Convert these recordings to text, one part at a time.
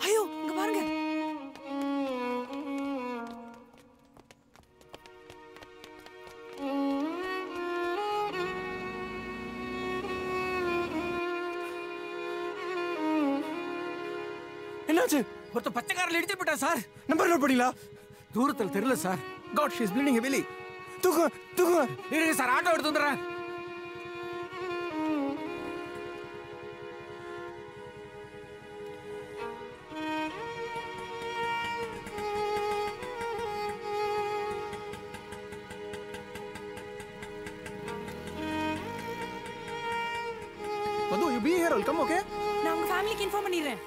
ஐயோ இங்க பாருங்க. என்னாச்சு? ஒருத்தர் பச்சை காரில் இடிச்சு போட்டா சார். நம்பர் நோட் பண்ணீங்களா? தூரத்தில் தெரியல sir. God she is bleeding heavily. தூக்கு தூக்கு. இருங்க சார், ஆட்டோ எடுத்து வந்துடுறேன். Madhu, you be here. I'll come, okay? நான் உங்க ஃபேமிலிக்கு இன்ஃபார்ம் பண்ணிடுறேன்.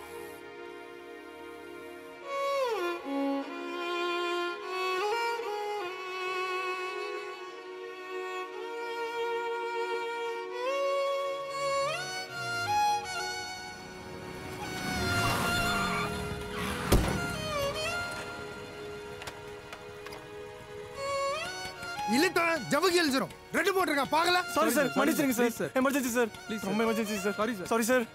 இல்லட்டா ஜவகி எழுதுறோம். ரெட் போட்டுருங்க பாக்கல. சாரி சார், மன்னிச்சிடுங்க சார். Emergency sir. ப்ளீஸ் ரொம்ப emergency sir. Sorry sir. Sorry sir.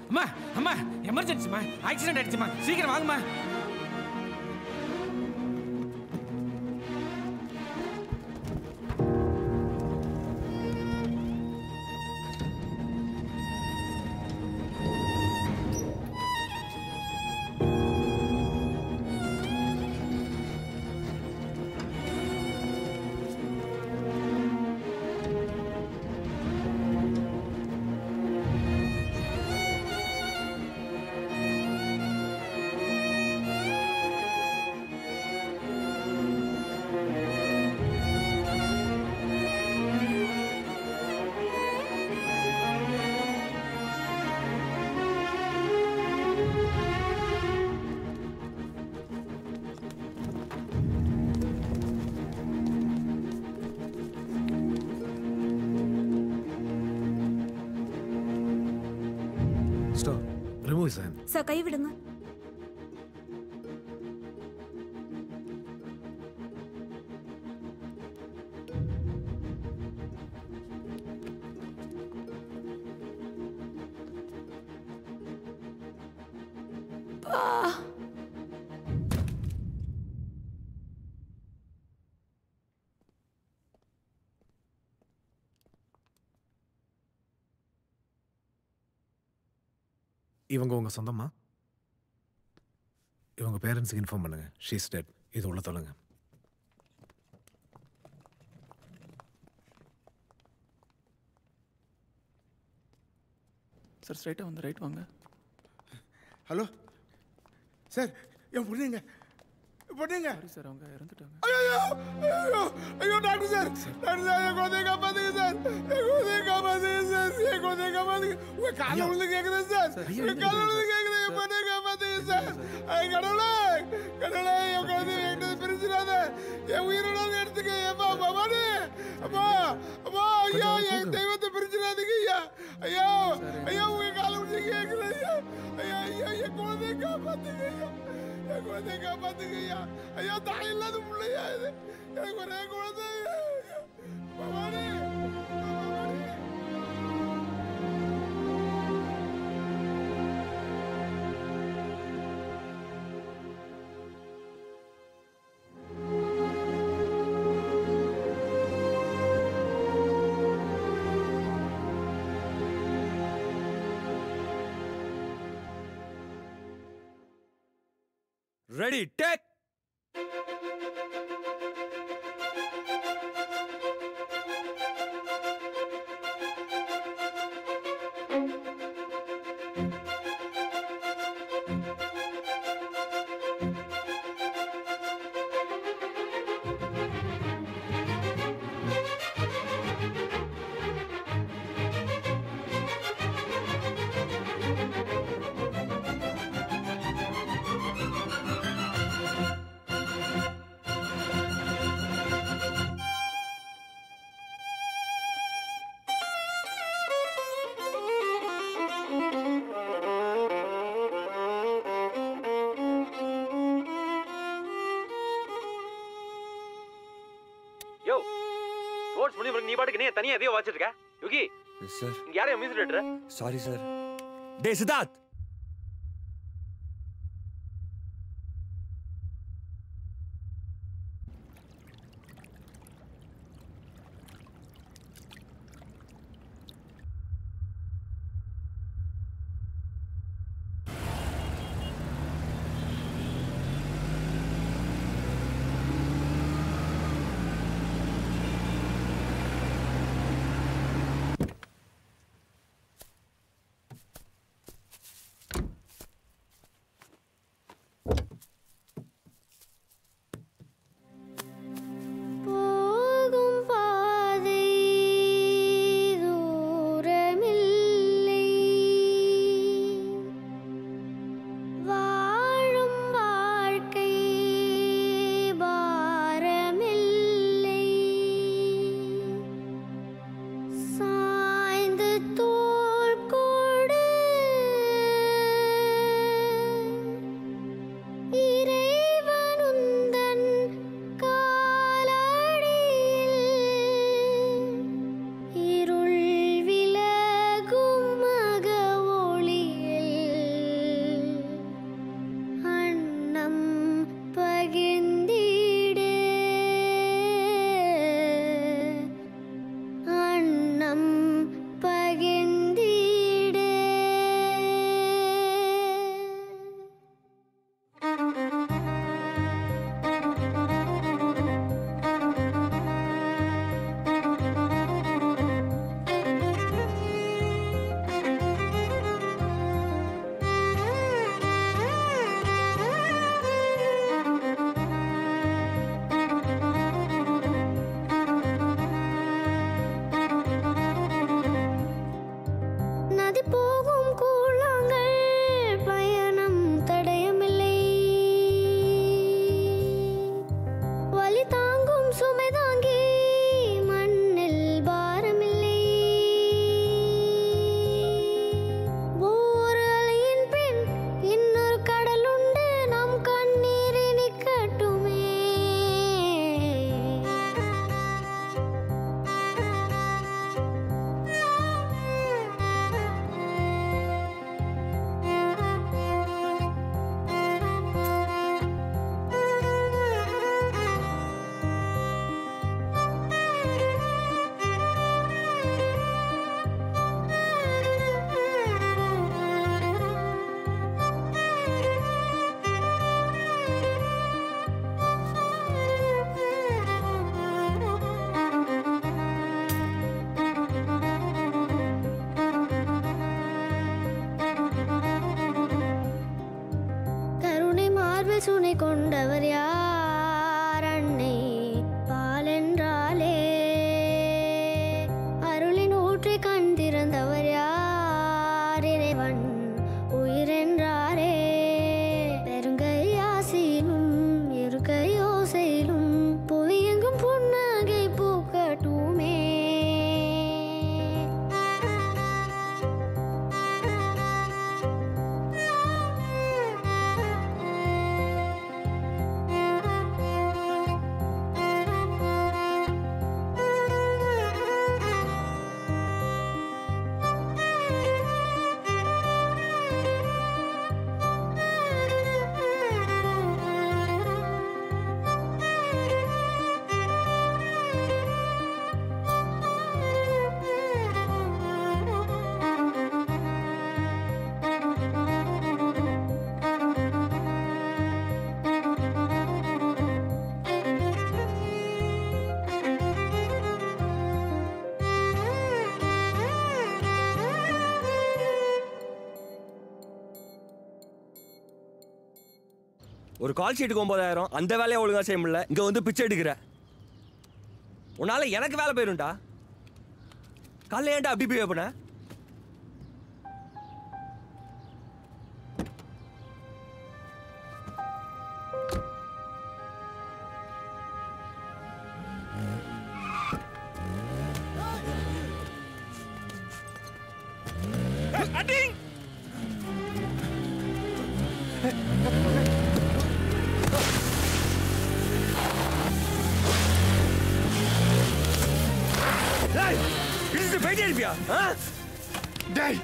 அம்மா அம்மா எமர்ஜென்சிமா, ஆக்சிடென்ட் ஆயிடுச்சுமா, சீக்கிரம் வாங்கம்மா. Remove his hand. சார் கை விடுங்க. இவங்க உங்க சொந்தமா? இவங்க பேரண்ட்ஸுக்கு இன்ஃபார்ம் பண்ணுங்க. She is dead. இது உள்ள தொலைங்க. சார் ஸ்ட்ரைட்டா வந்து ரைட் வாங்க. ஹலோ சார், என் பொண்ணுங்க பொண்ணுங்க. சாரி சார், அவங்க இறந்துட்டாங்க. ஐயோ ஐயோ ஐயோ டாக்டர் சார், டாக்டர் சார், என் குழந்தைய காப்பாத்துங்க சார், என் குழந்தைய காப்பாத்துங்க சார், என் குழந்தைய காப்பாத்துங்க. உங்க கால விழுந்து கேக்குறேன் சார், என் கால விழுந்து கேக்குறேன், என் பொண்ணைய காப்பாத்துங்க சார். கடவுளே கடவுளே, என் குழந்தைய என்கிட்ட பிரிச்சிடாத, என் உயிரோட எடுத்துக்க. ஏப்பா பவானி, அப்பா அப்பா, ஐயா என் தெய்வத்தை பிரிச்சிடாதீங்க ஐயா. ஐயோ ஐயா, உங்க கால விழுந்து கேக்குறேன் ஐயா. ஐயா ஐயா, என் குழந்தைய காப்பாத்துங்க ஐயா, என் குழந்தைய காப்பாத்துங்க ஐயா. ஐயா, தாய் இல்லாத பிள்ளையா இது, எனக்கு ஒரே குழந்தை. Bhavani Bhavani. Ready take. Course பண்ணி நீ பாட்டுக்கு நீ தனியா எதையோ வாச்சிட்டு இருக்க யோகி சார் இங்க யாரையும் மியூசிக் டைரக்டர் சாரி சார் டேய் சித்தார்த் சுனை கொண்டவர் யார் அன்னை பாலென்றாலே அருளின் ஊற்றை கண் திறந்தவர் யார் இறைவன் உயிரென்றாரே பெருங்கை ஆசையிலும் இருக்கை யோசையிலும் புவியெங்கும் புன்னகை பூக்கட்டுமே ஒரு கால் ஷீட்டுக்கு 9,000 அந்த வேலையை ஒழுங்கா செய்ய முடியல இங்க வந்து பிச்சை எடுக்கிற உன்னால எனக்கு வேலை போயிரும்டா காலைல ஏன்டா அப்படி பிஹேவ் பண்ண போயிட்டே இருப்பியா டேய்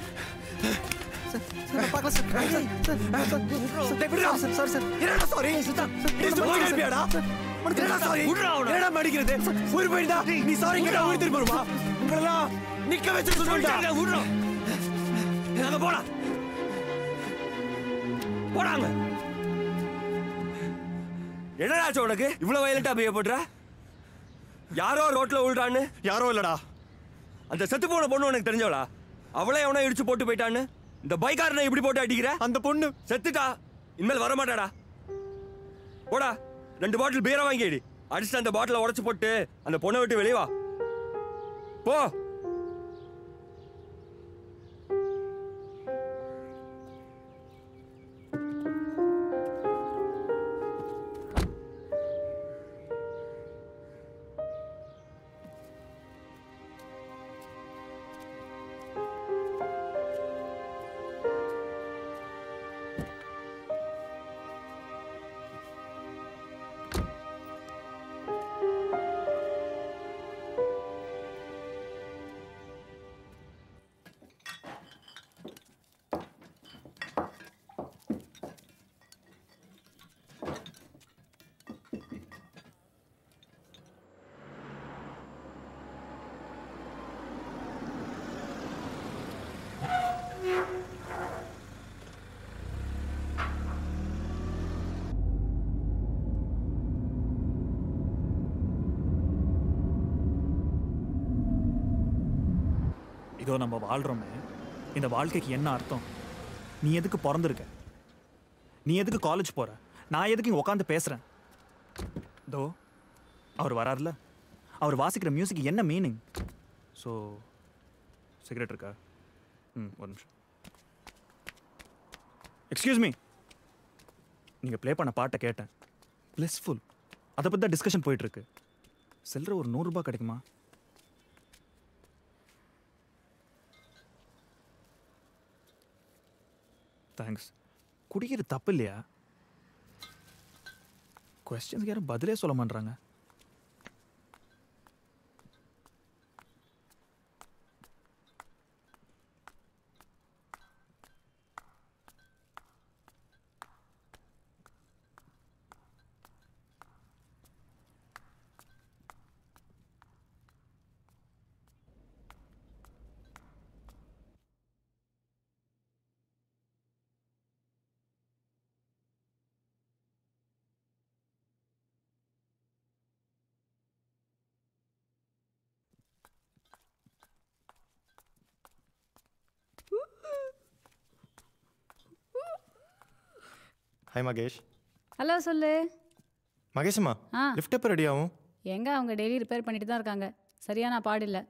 நிக்க வச்சு போடா போடாங்க. என்னடாச்சு உனக்கு இவ்வளவு வயலண்டா பிஹேவ் பண்ற? யாரோ ரோட்ல விழுறான்னு? யாரோ இல்லடா, அந்த செத்து போன பொண்ணு உனக்கு தெரிஞ்சவளா? அவளே எவனோ இடிச்சு போட்டு போயிட்டான்னு இந்த பைக்காரனை இப்படி போட்டு அடிக்கிற? அந்த பொண்ணு செத்துட்டா, இனிமேல் வர மாட்டாடா. போடா 2 பாட்டில் பீரை வாங்கிடி, அடிச்சுட்டு அந்த பாட்டில உடைச்சு போட்டு அந்த பொண்ணை விட்டு வெளியே வா. போ. இதோ நம்ம வாழ்கிறோமே, இந்த வாழ்க்கைக்கு என்ன அர்த்தம்? நீ எதுக்கு பிறந்திருக்க? நீ எதுக்கு காலேஜ் போகிற? நான் எதுக்கு இங்கே உட்காந்து பேசுகிறேன்? இதோ அவர் வராருல, அவர் வாசிக்கிற மியூசிக் என்ன மீனிங்? ஸோ சிகரெட் இருக்கா? ஒரு நிமிஷம். எக்ஸ்கியூஸ் மீ, நீங்கள் ப்ளே பண்ண பாட்டை கேட்டேன், பிளஸ்ஃபுல். அதை பற்றி தான் டிஸ்கஷன் போயிட்டுருக்கு. சில்லற ஒரு 100 ரூபாய் கிடைக்குமா? தேங்க்ஸ். குடிக்கிறது தப்பு இல்லையா? கொஸ்டின்ஸ்க்கு யாரும் பதிலே சொல்ல மாட்டாங்க. ஹாய் மகேஷ். ஹலோ சொல்லு. மகேஷ்மா, லிஃப்ட் எப்போ ரெடி ஆகும்? எங்கே அவங்க டெய்லி ரிப்பேர் பண்ணிட்டு தான் இருக்காங்க. சரியான பாடில்லை.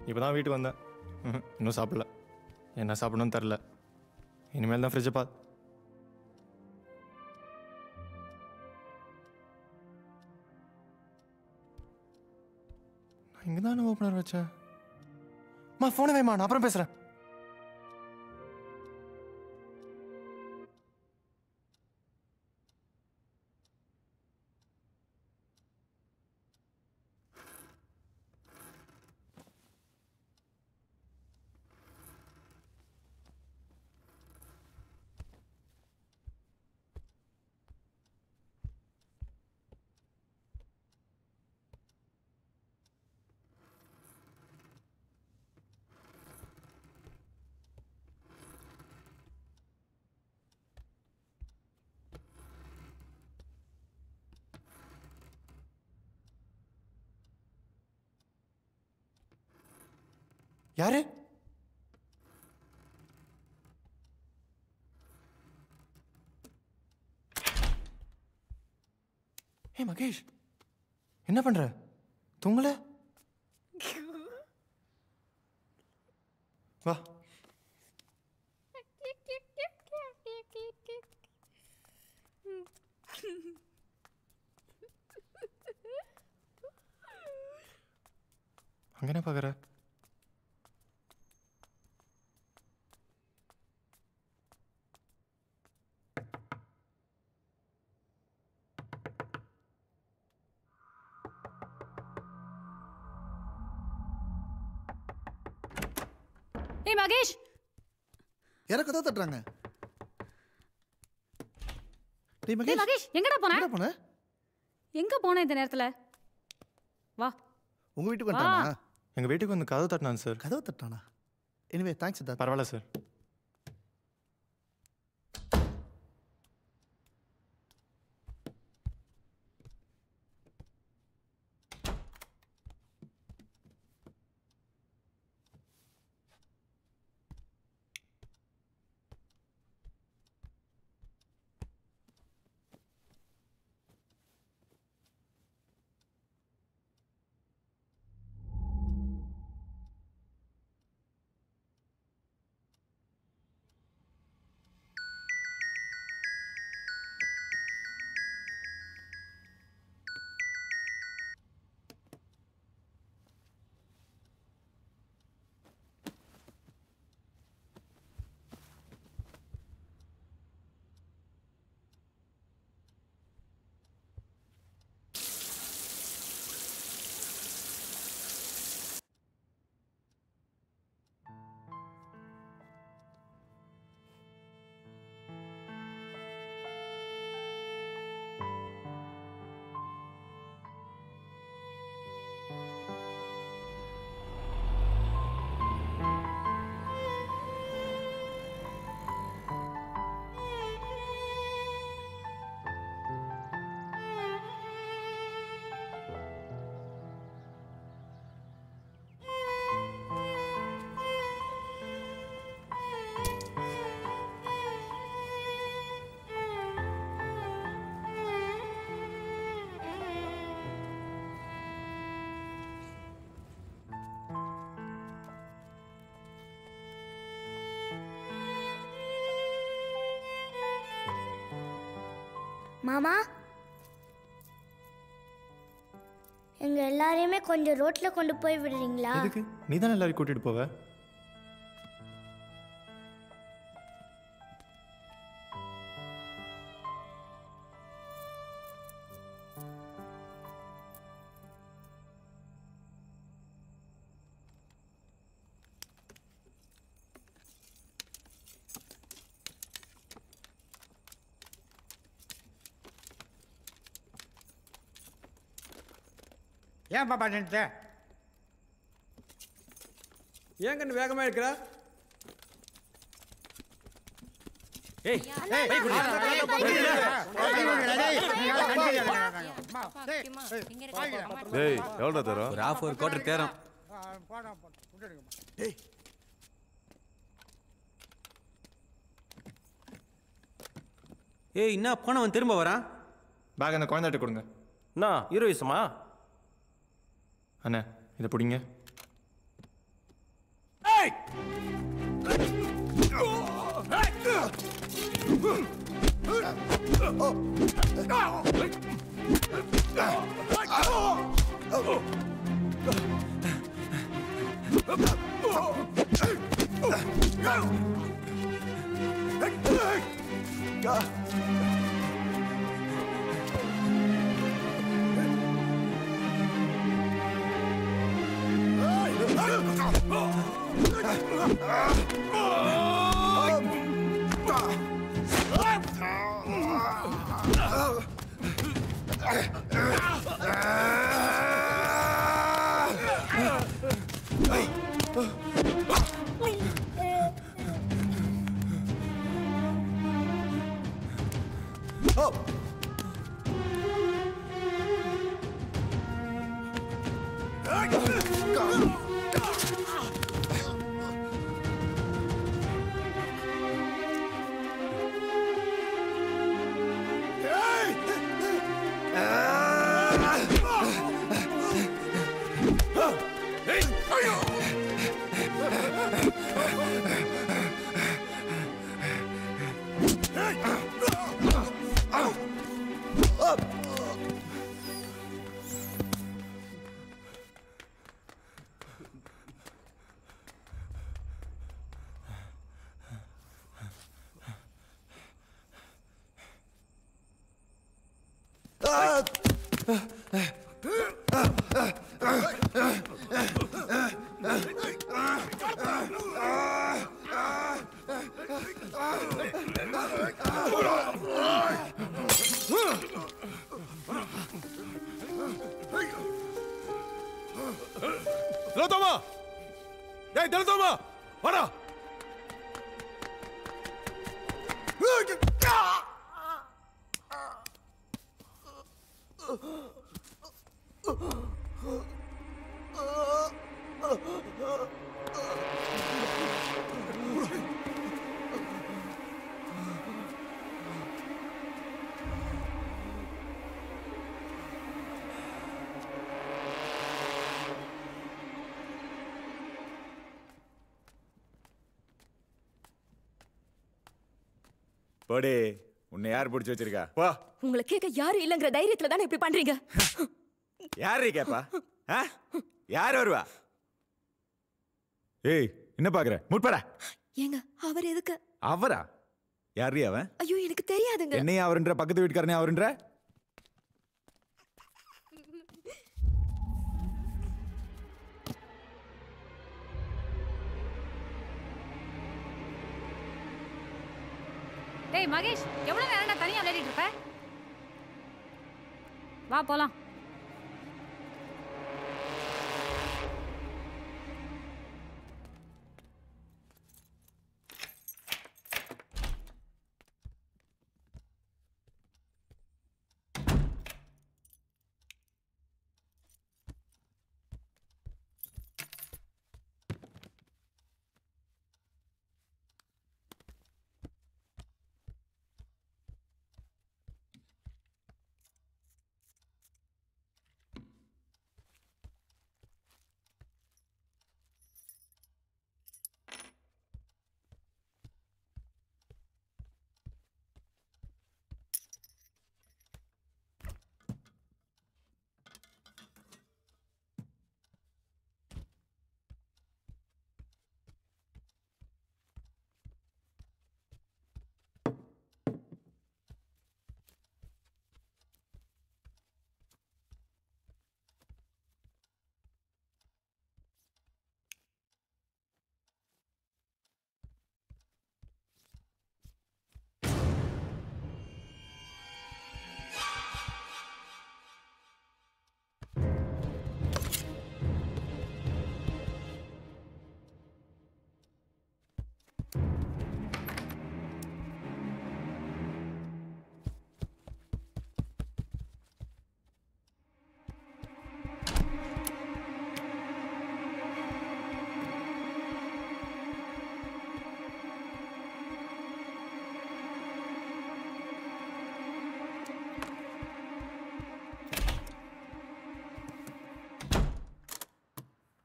இப்போ தான் வீட்டுக்கு வந்தேன். இன்னும் சாப்பிடல. என்ன சாப்பிடணும்னு தெரில. இனிமேல் தான் ஃப்ரிட்ஜை தானே ஓப்பனர் வச்சேன். மா ஃபோனை வைமா, நான் அப்புறம் பேசுகிறேன். யாரு? ஏய் மகேஷ், என்ன பண்ற? தூங்கல? வா. அங்க என்ன பாக்குற? ஏய் மகேஷ், யார கதவு தட்டுறாங்க? டேய் ஏய் மகேஷ், எங்கடா போன? எங்க போன? எங்க போன இந்த நேரத்துல? வா. உங்க வீட்டுக்கு வந்தானா? எங்க வீட்டுக்கு வந்து கதவு தட்டினான் சார். கதவு தட்டானா? Anyway thanks Siddharth. பரவாயில்ல சார். மாமா, எங்க எல்லாரையுமே கொஞ்சம் ரோட்ல கொண்டு போய் விடுறீங்களா? எதுக்கு? நீ தானே எல்லாரையும் கூட்டிட்டு போவ. ஏன் பாப்பா நின்றுட்ட? ஏன் கண்ணு வேகமா இருக்கிற? ஏய் டேய் எவ்வளோ தரோம்? ஒரு half ஒரு quarter தேரம். ஏய் என்ன போனவன் திரும்ப வரான்? பேக் அந்த குழந்தைகிட்ட கொடுங்க. அண்ணா ஹீரோயிசமா? அண்ணா இதை பிடிங்க. திலோத்தமா, டேய் திலோத்தமா, வாடா. போடி, உன்னை யார் பிடிச்சி வச்சிருக்கா? வா. உங்களை கேட்க யாரு இல்லங்கிற தைரியத்துல தானே இப்படி பண்றீங்க? யாரு கேப்பா? யார் வருவா? ஏய், என்ன பாக்குற? முட்படா. ஏங்க, அவர் எதுக்கு? அவரா? யாரு அவன்? ஐயோ, எனக்கு தெரியாதுங்க. என்னைய அவருன்ற, பக்கத்து வீட்டுக்காரனே அவருன்ற? டேய் மகேஷ், எவ்வளவு நேரம் தனியா விளையாடிட்டு இருப்ப? வா போலாம்.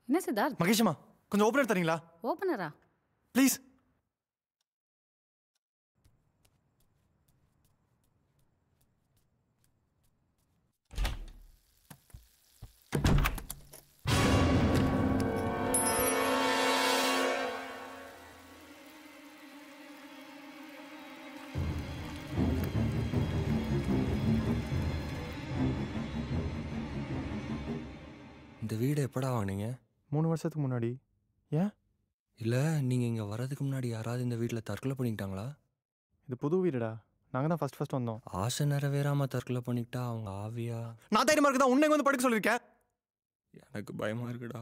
என்ன சித்தார்த்? மகேஷம்மா, கொஞ்சம் ஓப்பனர் தரீங்களா? ஓப்பனரா? ப்ளீஸ். இந்த வீடு எப்படா வாங்கினீங்க? 3 வருஷத்துக்கு முன்னாடி. ஏன்? இல்லை நீங்கள் இங்கே வர்றதுக்கு முன்னாடி யாராவது இந்த வீட்டில் தற்கொலை பண்ணிக்கிட்டாங்களா? இது புது வீடுடா. நாங்கள் தான் ஃபர்ஸ்ட் வந்தோம். ஆசை நிறைவேறாமல் தற்கொலை பண்ணிக்கிட்டா அவங்க ஆவியா? நான் தைரியமாக இருக்குதா உன்னை வந்து படுக்க சொல்லியிருக்கேன். எனக்கு பயமாக இருக்குடா.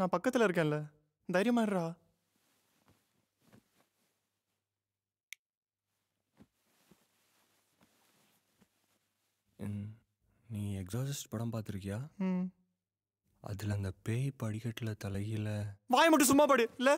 நான் பக்கத்தில் இருக்கேன்ல, தைரியமா இருடா. நீ எக்ஸாசிஸ்ட் படம் பார்த்துருக்கியா? ம். அதில் அந்த பேய் படிக்கட்டில் தலையில வாய் மட்டும் சும்மா படு இல்லை.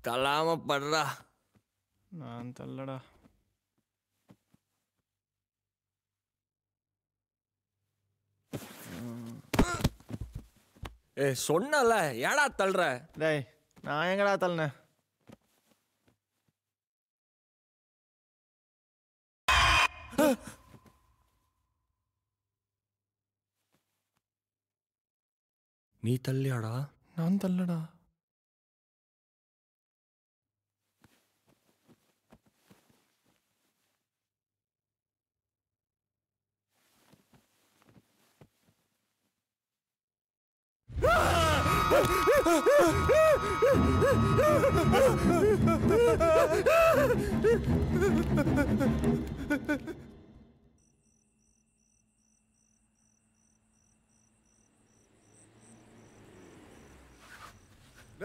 தள்ளாம படுறா. நான் தள்ளடா. சொன்னல ஏடா தள்ளுற? டேய் நான் எங்கடா தள்ளனேன்? நீ தள்ளியாடா? நான் தள்ளடா.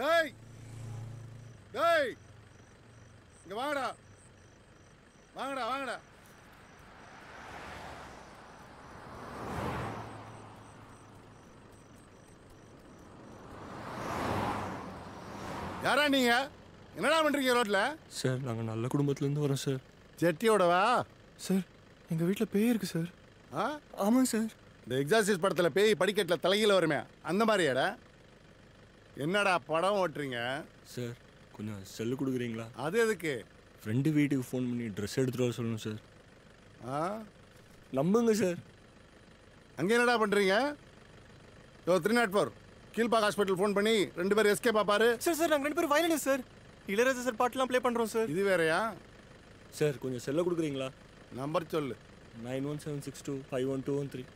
டேய் டேய் இங்க வாங்கடா வாங்கடா வாங்கடா. யாரா நீங்க? என்னடா பண்றீங்க ரோட்ல? சார் நாங்கள் நல்ல குடும்பத்துலேருந்து வரோம் சார். ஜெட்டியோடவா? சார் எங்கள் வீட்டில் பேய் இருக்கு சார். ஆ ஆமாம் சார். இந்த எக்ஸாசிஸ் படத்தில் பேய் படிக்கட்டில் தலைகீழ வருமே அந்த மாதிரியாடா? என்னடா படம் ஓட்டுறீங்க? சார் கொஞ்சம் செல்லு கொடுக்குறீங்களா? அது எதுக்கு? ஃப்ரெண்டு வீட்டுக்கு ஃபோன் பண்ணி ட்ரெஸ் எடுத்துகிட்டு வர சொல்லணும் சார். ஆ நம்புங்க சார். அங்கே என்னடா பண்ணுறீங்க? 304 கீழ்பாக் ஹாஸ்பிட்டல் ஃபோன் பண்ணி 2 பேர் எஸ்கேப் பாப்பாரு. சார் சார் நாங்கள் 2 பேரும் வயலினிஸ்ட் சார். இளையராஜா சார் பாட்டுலாம் ப்ளே பண்ணுறோம் சார். இது வேறையா? சார் கொஞ்சம் செல்ல கொடுக்குறீங்களா? நம்பர் சொல்லு. 9176251213.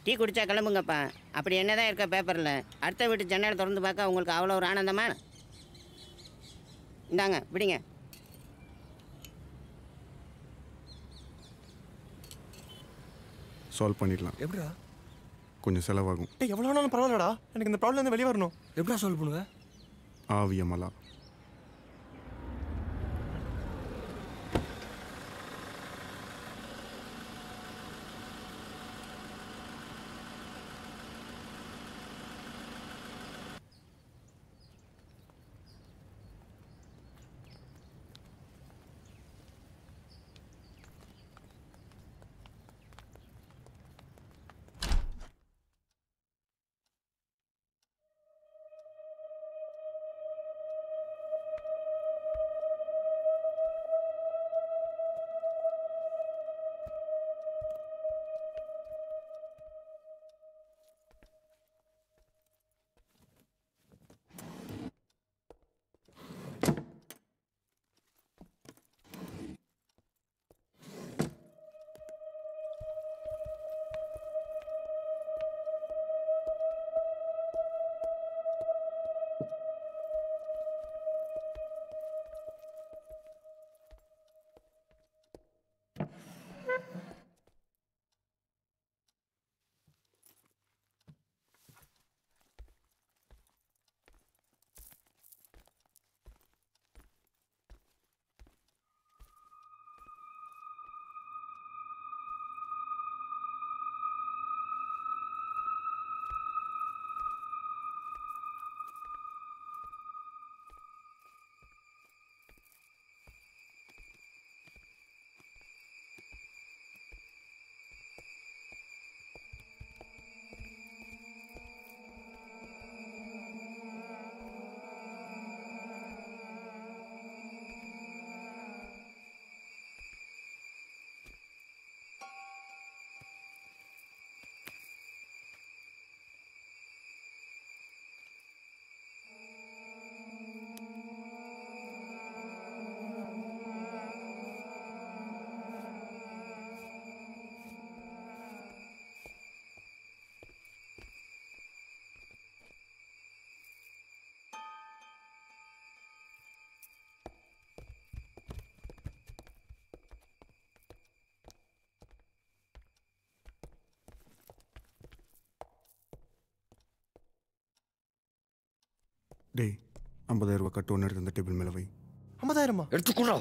டீ குடிச்சா கிளம்புங்கப்பா. அப்படி என்னதான் இருக்க பேப்பரில்? அடுத்த வீட்டு ஜன்னலை திறந்து பார்க்க உங்களுக்கு அவ்வளோ ஒரு ஆனந்தமா? இந்தாங்க விடுங்க. சால்வ் பண்ணிடலாம். எப்படிடா? கொஞ்சம் செலவாகும். டேய் எவ்வளோ நாளும் பரவாயில்லடா. எனக்கு இந்த ப்ராப்ளம் வெளியே வரணும். எப்படிடா சால்வ் பண்ணுவ? ஆவியமலா. 50,000 ரூபாய் கட்டு ஒன்று எடுத்து அந்த டேபிள் மேலே வை. 50,000 எடுத்துக்கூடா.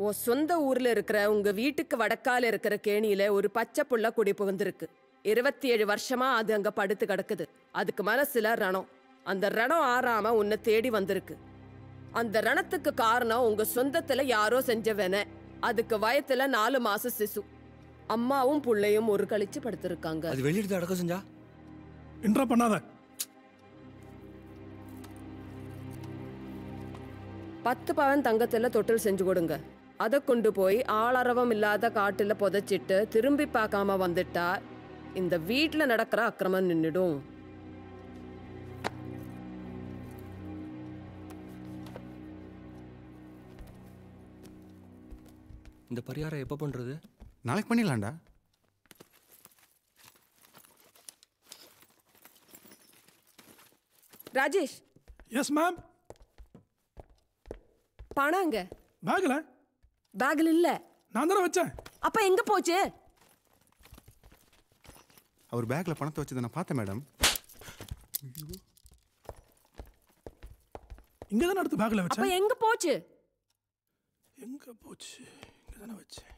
உன் சொந்த ஊர்ல இருக்கிற உங்க வீட்டுக்கு வடக்கால இருக்கிற கேணியில ஒரு பச்சை புள்ள குடி புகுந்திருக்கு. 27 வருஷமா அது அங்க படுத்து கிடக்குது. அதுக்கு மனசுல ரணம். அந்த ரணம் ஆறாம உன்னை தேடி வந்திருக்கு. அந்த ரணத்துக்கு காரணம் உங்க சொந்தத்துல யாரோ செஞ்சவன. அதுக்கு வயத்துல 4 மாச சிசு. அம்மாவும் புள்ளையும் ஒரு கழிச்சு படுத்திருக்காங்க. அது வெளியிட்டு அடக்கம் செஞ்சா இன்ட்ரா பண்ணாத. 10 பவன் தங்கத்துல தொட்டில் செஞ்சு கொடுங்க. அதை கொண்டு போய் ஆளரவம் இல்லாத காட்டுல புதைச்சிட்டு திரும்பி பார்க்காம வந்துட்டா இந்த வீட்டுல நடக்கிற அக்கிரமம் நின்னுடும். இந்த பரிகாரம் எப்ப பண்றது? நாளைக்கு பண்ணிடலாம்டா. ராஜேஷ். Yes ma'am. பணங்க பேக்ல. பேக்ல இல்ல. நான் தான வச்சேன். அப்ப எங்க போச்சு? அவர் பேக்ல பணத்தை வச்சதை நான் பார்த்தேன் மேடம். இங்க தான அடுத்து பேக்ல வச்சேன். அப்ப எங்க போச்சு? எங்க போச்சு? இங்க தான வச்சேன்.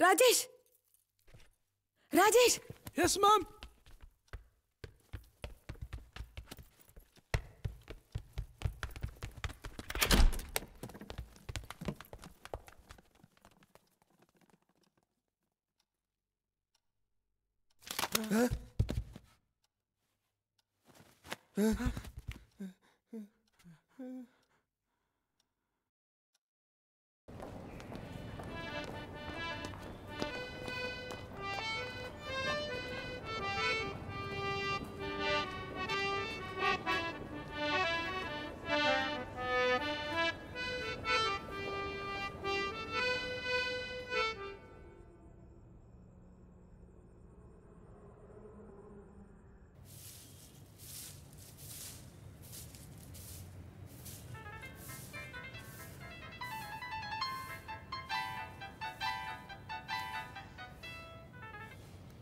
Rajesh Rajesh. Yes ma'am.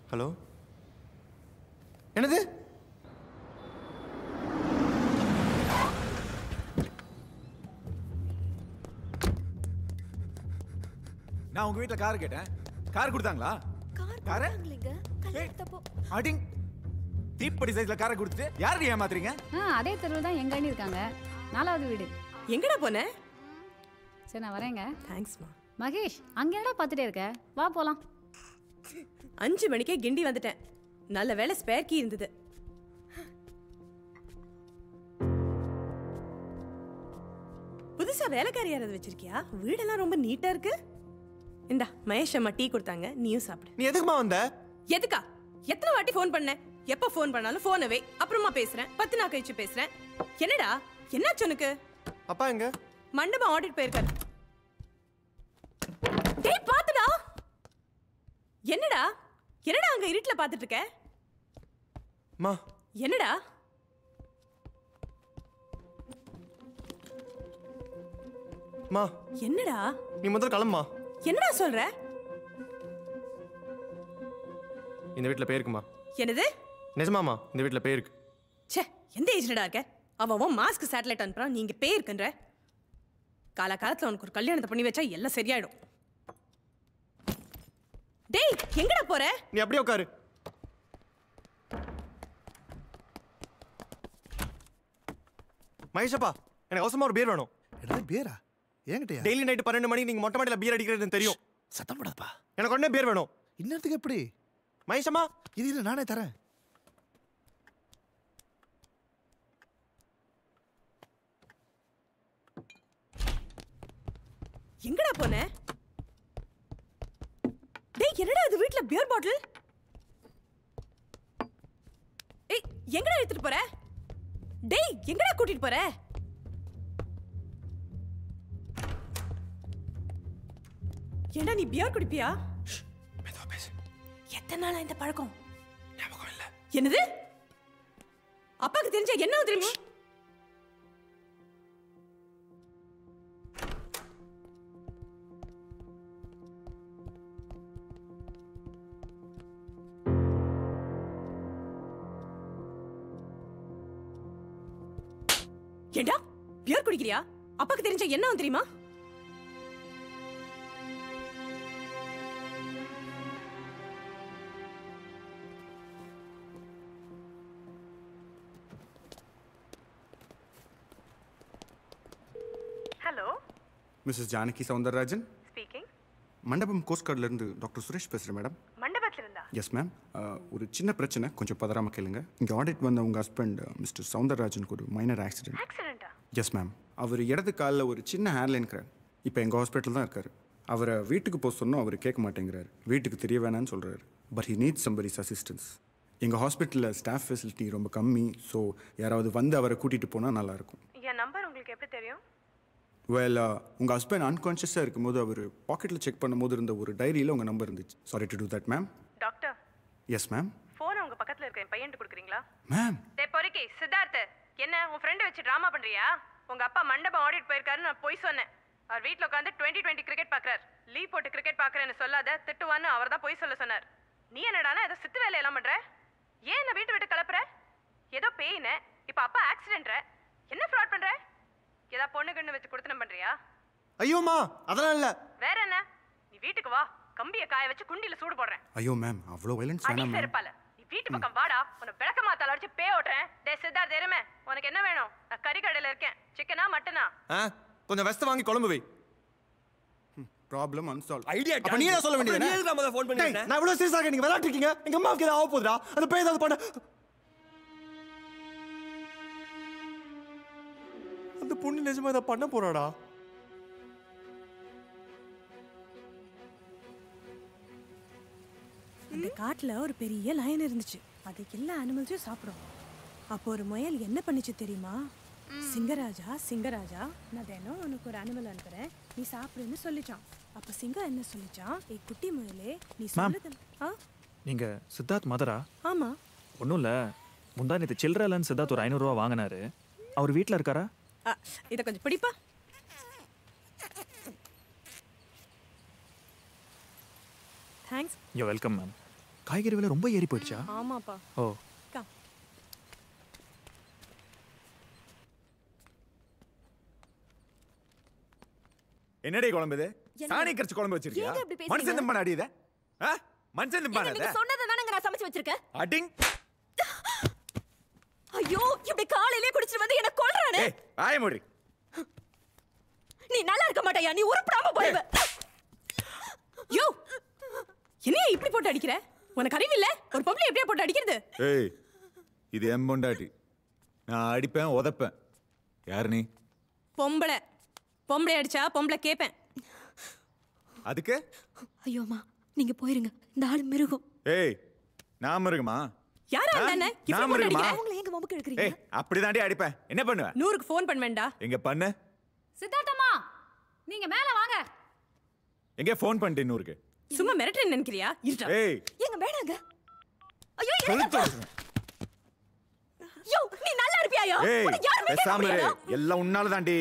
Hello, என்னது? நான் உங்க வீட்ல கார் கேட்டேன். கார் கொடுத்தாங்களா? கார் அடிங் தீப்படி சைஸ்ல காரை கொடுத்துட்டு யாரை ஏமாத்துறீங்க? அதே தெருவில் தான் எங்க அண்ணி இருக்காங்க, 4வது வீடு. எங்கடா போன? சரி நான் வரேங்க. தேங்க்ஸ்மா. மகேஷ், அங்க என்னடா பார்த்துட்டே இருக்க? வா போலாம். 5 மணிக்கே கிண்டி வந்துட்டேன். நல்ல வேளை ஸ்பேர் கீ இருந்தது. புதுசா வேலைக்காரி யாராவது வச்சிருக்கியா? வீடெல்லாம் ரொம்ப நீட்டா இருக்கு. இந்தா மகேஷ் அம்மா டீ கொடுத்தாங்க, நீயும் சாப்பிடு. நீ எதுக்குமா வந்த? எதுக்கா? எத்தனை வாட்டி ஃபோன் பண்ணேன்? எப்ப ஃபோன் பண்ணாலும் ஃபோனவே அப்புறமா பேசுறேன், 10 நாள் கழிச்சு பேசுறேன். என்னடா என்னாச்சு உனக்கு? அப்பா எங்க? மண்டபம் ஆடிட் போயிருக்காரு. டேய் பாத்துடா. என்னடா என்னடா அங்க இருட்டுல பாத்துட்டு இருக்க? மா என்னடா? மா என்னடா? நீ முதல்ல கிளம்புமா. என்னடா சொல்ற? இந்த வீட்ல பேய் இருக்குமா? என்னது? நிஜமாமா, இந்த வீட்ல பேய் இருக்கு. ச்சே, எந்த ஏஜ்லடா இருக்க? அவன் மாஸ்க் சேட்டலைட் அனுப்புறான், நீங்க பேய் இருக்குன்ற. காலகாலத்துல உனக்கு ஒரு கல்யாணத்தை பண்ணி வச்சா எல்லாம் சரியாயிடும். டேய் எங்கடா போற? நீ அப்படியே உட்காரு. மகேஷப்பா, எனக்கு அவசரமா ஒரு பீர் வேணும். என்ன பீரா? ஏங்கிட்டயா? டெய்லி நைட் 12 மணிக்கு நீங்க மொட்டை மாடியில பீர் அடிக்கிறதுன்னு தெரியும். சத்தம் போடாதப்பா. எனக்கு உடனே பீர் வேணும். இன்னத்துக்கு எப்படி? மகேஷம்மா, இது நானே தரேன். எங்கடா போன? டேய் என்னடா இது வீட்ல பியர் பாட்டில்? ஏய் எங்கடா எடுத்துட்டு போற? டேய் எங்கடா கூட்டிட்டு போற? ஏண்டா நீ பியர் குடிப்பியா? மெதுவா பேசு. எத்தனை நாளா இந்த பழக்கம்? ஞாபகம் இல்ல. என்னது? அப்பாக்கு தெரிஞ்சா என்ன தெரியுமா? ஏண்டா பியர் குடிக்கிறியா? அப்பாக்கு தெரிஞ்சா என்ன தெரியுமா? Hello, Mrs Janaki Soundararajan speaking. Mandapam coast கார்ட்லேருந்து டாக்டர் சுரேஷ் பேசுகிறேன் மேடம். மண்டபத்தில் இருந்தா? Yes ma'am. ஒரு சின்ன பிரச்சனை, கொஞ்சம் பதறாமல் கேளுங்க. இங்கே ஆடிட் வந்த உங்கள் ஹஸ்பண்ட் மிஸ்டர் சவுந்தரராஜனுக்கு ஒரு மைனர் ஆக்சிடென்ட். ஆக்சிடென்ட்டா? எஸ் மேம். அவர் இடது காலில் ஒரு சின்ன ஹேர்லைன் கிராக். இப்போ எங்கள் ஹாஸ்பிட்டல் தான் இருக்கார். அவரை வீட்டுக்கு போக சொன்னோம், அவர் கேட்க மாட்டேங்கிறார். வீட்டுக்கு தெரிய வேணான்னு சொல்கிறாரு. But he needs somebody's assistance. எங்கள் ஹாஸ்பிட்டலில் ஸ்டாஃப் ஃபெசிலிட்டி ரொம்ப கம்மி. ஸோ யாராவது வந்து அவரை கூட்டிகிட்டு போனால் நல்லாயிருக்கும். என் நம்பர் உங்களுக்கு எப்படி தெரியும்? வெல், உங்கள் ஹஸ்பண்ட் அன்கான்ஷியஸாக இருக்கும்போது அவர் பாக்கெட்டில் செக் பண்ணும்போது இருந்த ஒரு டைரியில் உங்கள் நம்பர் இருந்துச்சு. Sorry to do that ma'am. Doctor. Yes ma'am. ஃபோனை உங்க பக்கத்தில் இருக்க என் பையன்ட்டு கொடுக்குறீங்களா? மேம். டே பொறுக்கி சித்தார்த், என்ன உன் ஃப்ரெண்டை வச்சு ட்ராமா பண்றியா? உங்க அப்பா மண்டபம் ஆடிட் போயிருக்காருன்னு நான் போய் சொன்னேன். அவர் வீட்டில் உட்காந்து 2020 கிரிக்கெட் பார்க்குறாரு. லீவ் போட்டு கிரிக்கெட் பார்க்குறேன்னு சொல்லாத, திட்டுவான்னு அவர் தான் போய் சொல்ல சொன்னார். நீ என்னடானா ஏதோ சித்து வேலையெல்லாம் பண்ற? ஏன் என்ன வீட்டு விட்டு கிளப்புற? ஏதோ பேயின, இப்போ அப்பா ஆக்சிடென்ட்ற, என்ன ஃப்ராட் பண்ற? ஏதா பொண்ணு கண்ணு வச்சு கொடுத்தனம் பண்றியா? ஐயோமா, அதெல்லாம் இல்ல. வேற என்ன? நீ வீட்டுக்கு வா, கம்பியை காய வச்சு குண்டில சூடு போடுறேன். ஐயோ மேம் அவ்வளோ வைலன்ஸ் வேணாம் மேம். செருப்பால நீ வீட்டு பக்கம் வாடா, உன்னை விளக்க மாத்தால அடிச்சு பே ஓட்டுறேன். டேய் சித்தார்த் எருமே, உனக்கு என்ன வேணும்? நான் கறி கடையில இருக்கேன். சிக்கனா மட்டனா? கொஞ்சம் வெஸ்ட் வாங்கி குழம்பு வை. Problem unsolved. ஐடியா அப்ப நீ என்ன சொல்ல வேண்டியது? நீ எதுக்கு நம்ம ஃபோன் பண்ணிட்டே? நான் இவ்வளவு சீரியஸா நீங்க விளையாட்டு இருக்கீங்க. எங்க அம்மாவுக்கு ஏதாவது ஆக போகுதுடா. அந்த பேய் ஏதாவது பண்ண. அந்த பொண்ணு நிஜமா இதை பண்ண போறாடா? அந்த காட்டுல ஒரு பெரிய லயன் இருந்துச்சு. அது எல்லா அனிமல்ஸையும் சாப்பிடும். அப்போ ஒரு முயல் என்ன பண்ணிச்சு தெரியுமா? சிங்கராஜா சிங்கராஜா, நான் தினம் உனக்கு ஒரு அனிமல் அனுப்புறேன், நீ சாப்பிடுன்னு சொல்லிச்சான். அப்ப சிங்கம் என்ன சொல்லிச்சான்? ஏ குட்டி முயலே, நீ சொல்லுது. நீங்க சித்தார்த் மதரா? ஆமா. ஒன்றும் இல்லை, முந்தா நேற்று சில்லறலன்னு சித்தார்த் ஒரு 500 ரூபா வாங்கினாரு. அவர் வீட்டில் இருக்காரா? இதை கொஞ்சம் பிடிப்பா. தேங்க்ஸ். You welcome ma'am. காய்கறி விலை ரொம்ப ஏறி போயிடுச்சா? ஆமாப்பா. ஓ என்னடி குழம்பு இது? சாணி கரைச்சு குழம்பு வச்சிருக்கியா? மனுஷன் தம்பன அடி இத? மனுஷன் தம்பன நீங்க சொன்னத தானங்க நான் சமைச்சு வச்சிருக்கேன். அடிங். ஐயோ, இப்படி காலையிலே குடிச்சிட்டு வந்து என்ன கொல்றானே. ஏய், வாயை மூடி. நீ நல்லா இருக்க மாட்டயா, நீ உருப்படாம போய்வ. யோ, என்னைய இப்படி போட்டு அடிக்கிற? உனக்கு அறிவு இல்ல? ஒரு பொம்பளை எப்படியே போட்டு அடிக்கிறது? ஏய், இது என் பொண்டாட்டி. நான் அடிப்பேன், உதைப்பேன். யார் நீ? பொம்பளை. பொம்பளை அடிச்சா பொம்பளை கேப்பேன். அதுக்கு? ஐயோமா, நீங்க போயிருங்க. இந்த ஆளு மிருகம். ஏய், நான் மிருகமா? யாரா அண்ணே? நான் மிருகமா? அவங்கள எங்க மம்புக்கு எடுக்கறீங்க? ஏய், அப்படிதாண்டி அடிப்பேன். என்ன பண்ணுவ? 100க்கு ஃபோன் பண்ணுவேன்டா. எங்க பண்ணு? சித்தார்த்தம்மா, நீங்க மேல வாங்க. எங்க ஃபோன் பண்ணிட்டு 100க்கு? சும்மா மிரட்டறேன்னு நினைக்கிறியா? இருடா. ஏய், எங்க வேணாங்க. ஐயோ, சொல்லுங்க. யோ, நீ நல்லா இருப்பியாயா? ஏய், உன்னை யாருமே கேட்க பேசாம முடியாதா? எல்லாம் உன்னால தாண்டி.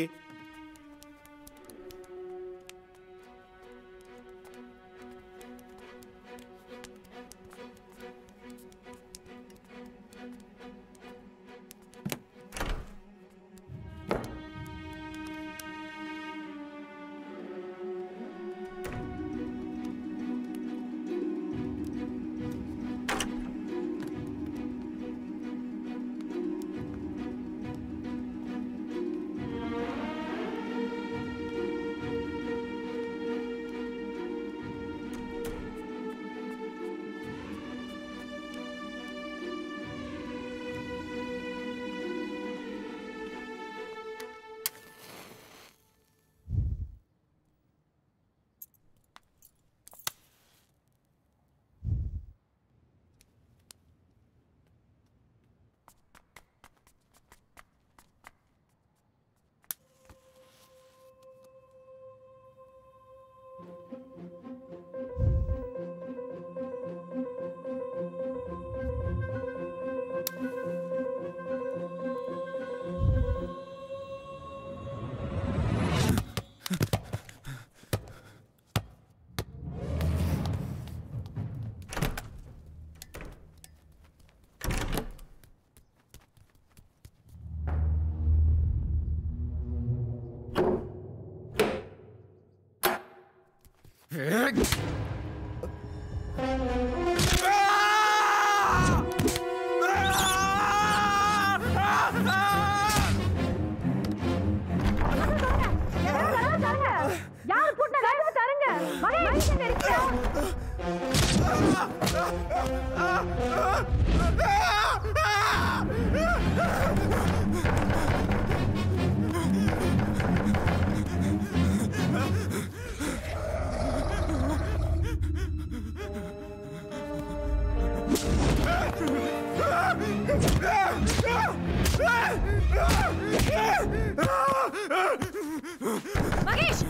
மகேஷ்,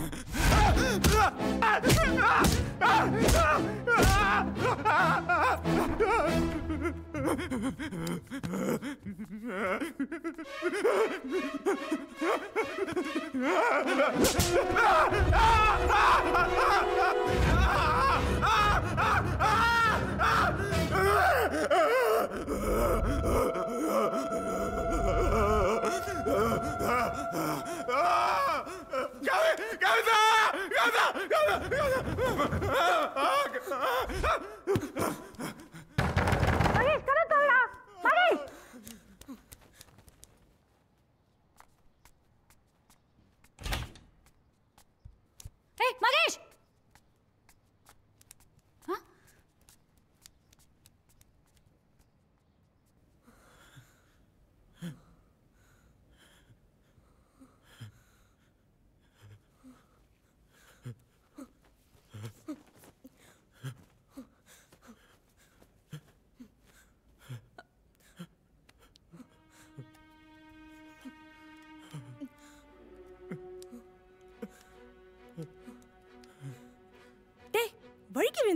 Kavita!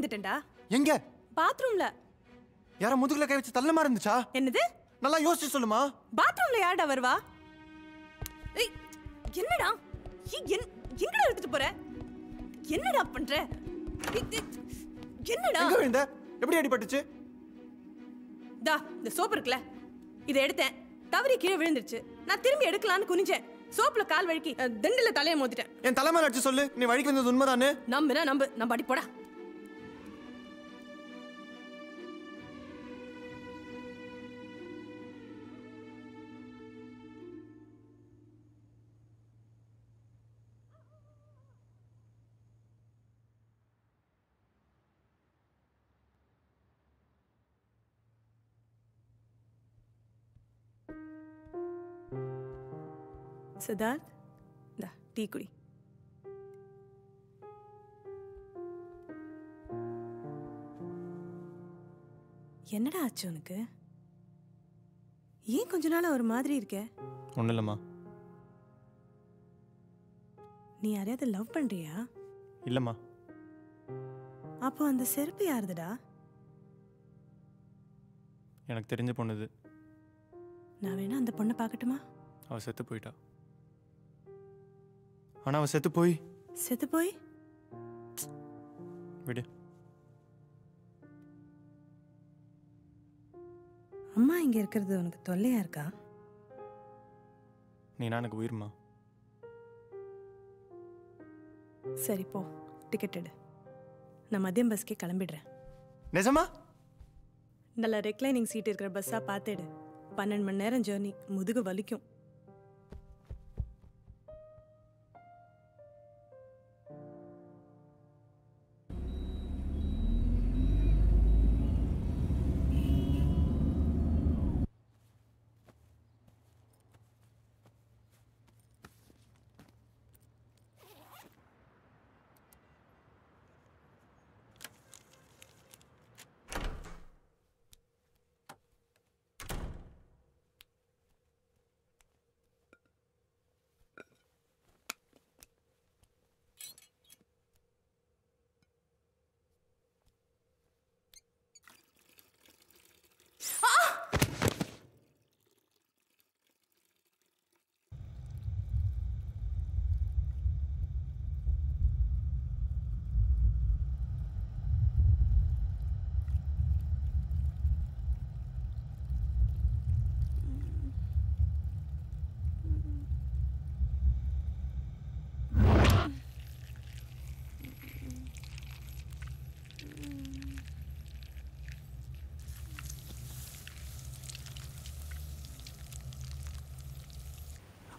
விழுந்துட்டேன்டா. எங்க? பாத்ரூம்ல. யார முதுகுல கை வச்சு தள்ள மாதிரி இருந்துச்சா? என்னது? நல்லா யோசிச்சு சொல்லுமா. பாத்ரூம்ல யாரடா வருவா? ஏய் என்னடா? எங்கடா எடுத்துட்டு போற? என்னடா பண்ற? என்னடா? எங்க விழுந்த? எப்படி அடிபட்டுச்சு? டா, இந்த சோப்பு இருக்குல, இதை எடுத்தேன், தவறி கீழே விழுந்துருச்சு. நான் திரும்பி எடுக்கலான்னு குனிஞ்சேன், சோப்புல கால் வழுக்கி திண்டுல தலையை மோதிட்டேன். என் தலைமையில அடிச்சு சொல்லு, நீ வழிக்கு வந்தது உண்மைதானே? நம்புனா நம்பு, நம்ம அடி போடா. சித்தார்த், இந்தா டீ குடி. என்னடா ஆச்சு உனக்கு? ஏன் கொஞ்ச நாள் ஒரு மாதிரி இருக்க? ஒன்றும் இல்லைம்மா. நீ யாரையாவது லவ் பண்றியா? இல்லைம்மா. அப்போ அந்த செருப்பு யாருதுடா? எனக்கு தெரிஞ்ச பொண்ணுது. நான் வேணா அந்த பொண்ணை பார்க்கட்டுமா? அவள் செத்து போயிட்டா. ஆனால் அவள் செத்து போய் விடு. அம்மா இங்க இருக்கிறது உனக்கு தொல்லையா இருக்கா? நீனா எனக்கு உயிர்மா. சரி போ, டிக்கெட் எடு. நான் மதியம் பஸ்க்கே கிளம்பிடுறேன். நிஜமா? நல்ல ரெக்லைனிங் சீட் இருக்கிற பஸ்ஸா பார்த்துடு. 12 மணி நேரம் ஜேர்னி, முதுகு வலிக்கும்.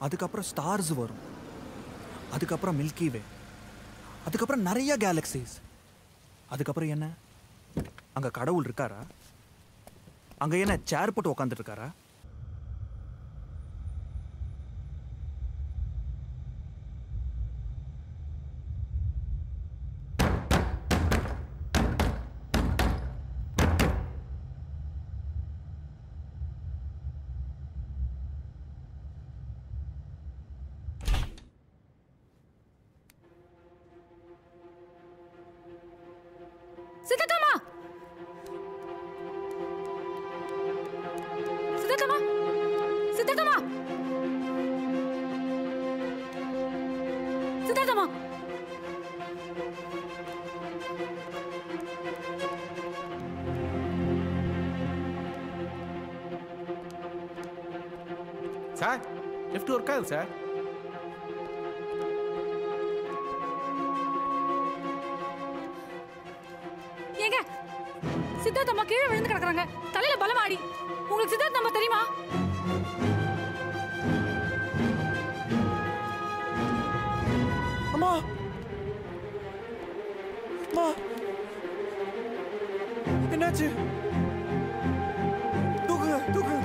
அதுக்கப்புறம் ஸ்டார்ஸ் வரும், அதுக்கப்புறம் மில்கி வே, அதுக்கப்புறம் நிறைய கேலக்சிஸ். அதுக்கப்புறம் என்ன, அங்க கடவுள் இருக்காரா? அங்க என்ன சேர் போட்டு உட்காந்துட்டு இருக்காரா? சித்தக்கம்மா, சித்தக்கம்மா, சித்தக்கம்மா, சித்தக்கம்மா. சார், லிஃப்ட் ஒர்க் ஆகுது சார். ஏங்க, சித்தார்த் அம்மா கீழே விழுந்து கிடக்குறாங்க, தலையில பலமாடி. உங்களுக்கு சித்தார்த் அம்மா தெரியுமா? அம்மா, அம்மா, என்னாச்சு? தூக்கு, தூக்கு.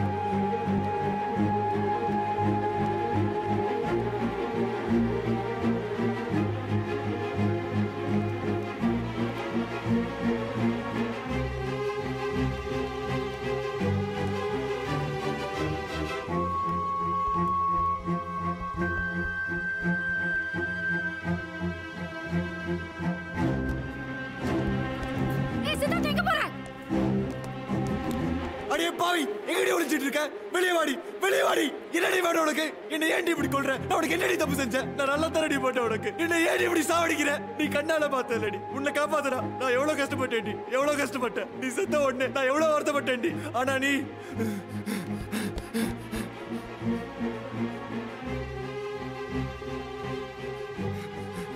பாவி எங்கடி ஒளிஞ்சிட்டு இருக்க? வெளியே வாடி, வெளியே வாடி. என்னடி வேணும் உனக்கு? என்ன ஏன்டி இப்படி கொல்ற? நான் உனக்கு என்னடி தப்பு செஞ்சேன்? நான் நல்லா தரடி போட்டேன் உனக்கு. என்ன ஏன்டி இப்படி சாவடிக்கிற? நீ கண்ணால பார்த்தலடி. உன்னை காப்பாத்துறா. நான் எவ்வளவு கஷ்டப்பட்டேன்டி, எவ்வளவு கஷ்டப்பட்டேன். நீ செத்த உடனே நான் எவ்வளவு வருத்தப்பட்டேன்டி. ஆனா நீ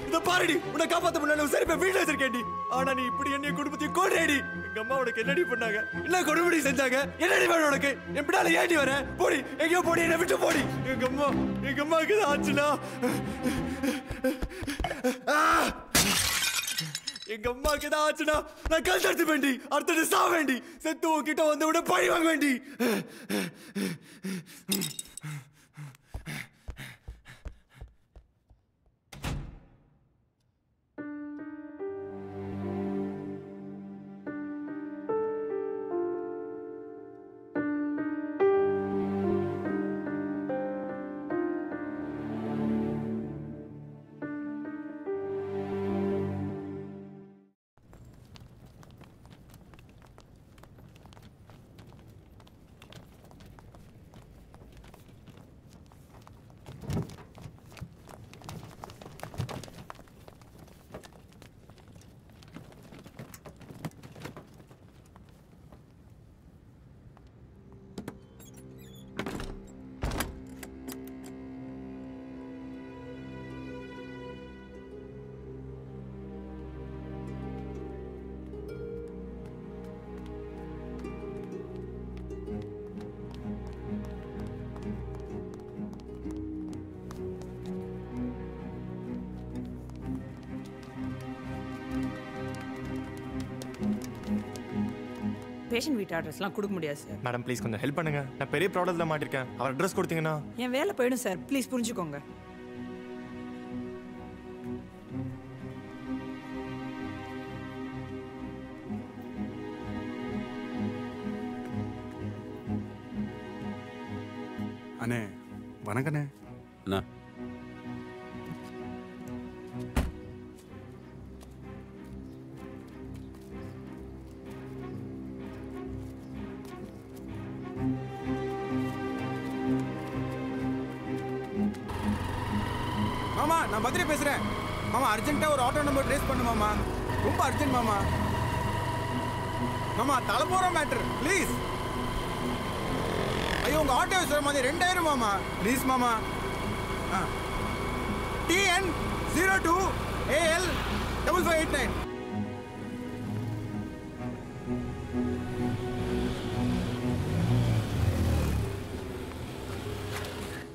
இத பாருடி, உன்னை காப்பாத்த முடியல. சரி போய் வீட்டுல வச்சிருக்கேன்டி. ஆனா நீ இப்படி என்ன குடும்பத்தையும் கொல்றேடி. எங்க அம்மா உனக்கு என்னடி பண்ணாங்க? என்ன கொடுபடி செஞ்சாங்க? என்னடி வேணும் உனக்கு? என் பின்னால ஏண்டி வர? போடி, எங்கேயோ போடி, என்ன விட்டு போடி. எங்க அம்மாவுக்கு இது ஆச்சுனா எங்க அம்மாவுக்கு ஏதாவது ஆச்சுனா நான் கல் தடுத்து வேண்டி, அடுத்தது சா வேண்டி, செத்து உன்கிட்ட வந்து விட பழி வாங்க வேண்டி. பேஷண்ட் வீட்டு அட்ரஸ்லாம் கொடுக்க முடியாது சார். மேடம் ப்ளீஸ் கொஞ்சம் ஹெல்ப் பண்ணுங்க. நான் பெரிய ப்ராப்ளத்தில் மாட்டிருக்கேன். அவர் அட்ரஸ் கொடுத்தீங்கன்னா என் வேலை போயிடும் சார். ப்ளீஸ் புரிஞ்சுக்கோங்க. அண்ணே வணக்கண்ணே. அண்ணா மாமா, நான் பத்ரி பேசுறேன். மாமா அர்ஜென்ட்டா ஒரு ஆட்டோ நம்பர் ட்ரேஸ் பண்ணு மாமா. ரொம்ப அர்ஜென்ட் மாமா. மாமா தலை போற மேட்டர் ப்ளீஸ். ஐயோ உங்க ஆட்டோ சொல்ற மாதிரி 2000 மாமா ப்ளீஸ் மாமா. TN 02 AL 5589.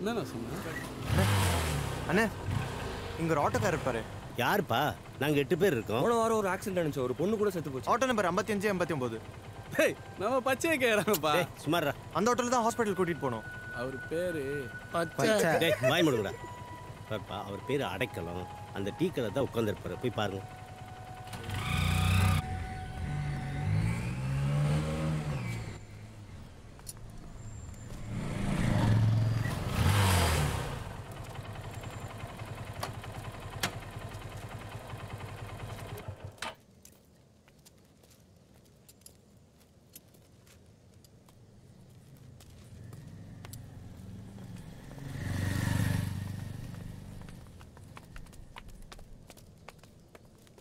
என்ன சொன்ன? அண்ணே இங்க ஒரு ஆட்டோக்காரர் இருப்பாரு. யாருப்பா? நாங்க 8 பேர் இருக்கோம். போன வாரம் ஒரு ஆக்சிடென்ட் ஆனிச்சு. ஒரு பொண்ணு கூட செத்து போச்சு. Auto number 5589. டேய் நம்ம பச்சையை கேக்குறாங்கப்பா. டேய் சுமாரா. அந்த ஆட்டோல தான் ஹாஸ்பிடல் கூட்டிட்டு போனோம். அவர் பேரு பச்சை. டேய் வாய் மூடுங்கடா. பாப்பா அவர் பேரு அடைக்கலம். அந்த டீ கடை தான் உட்கார்ந்திருப்பாரு. போய் பாருங்க.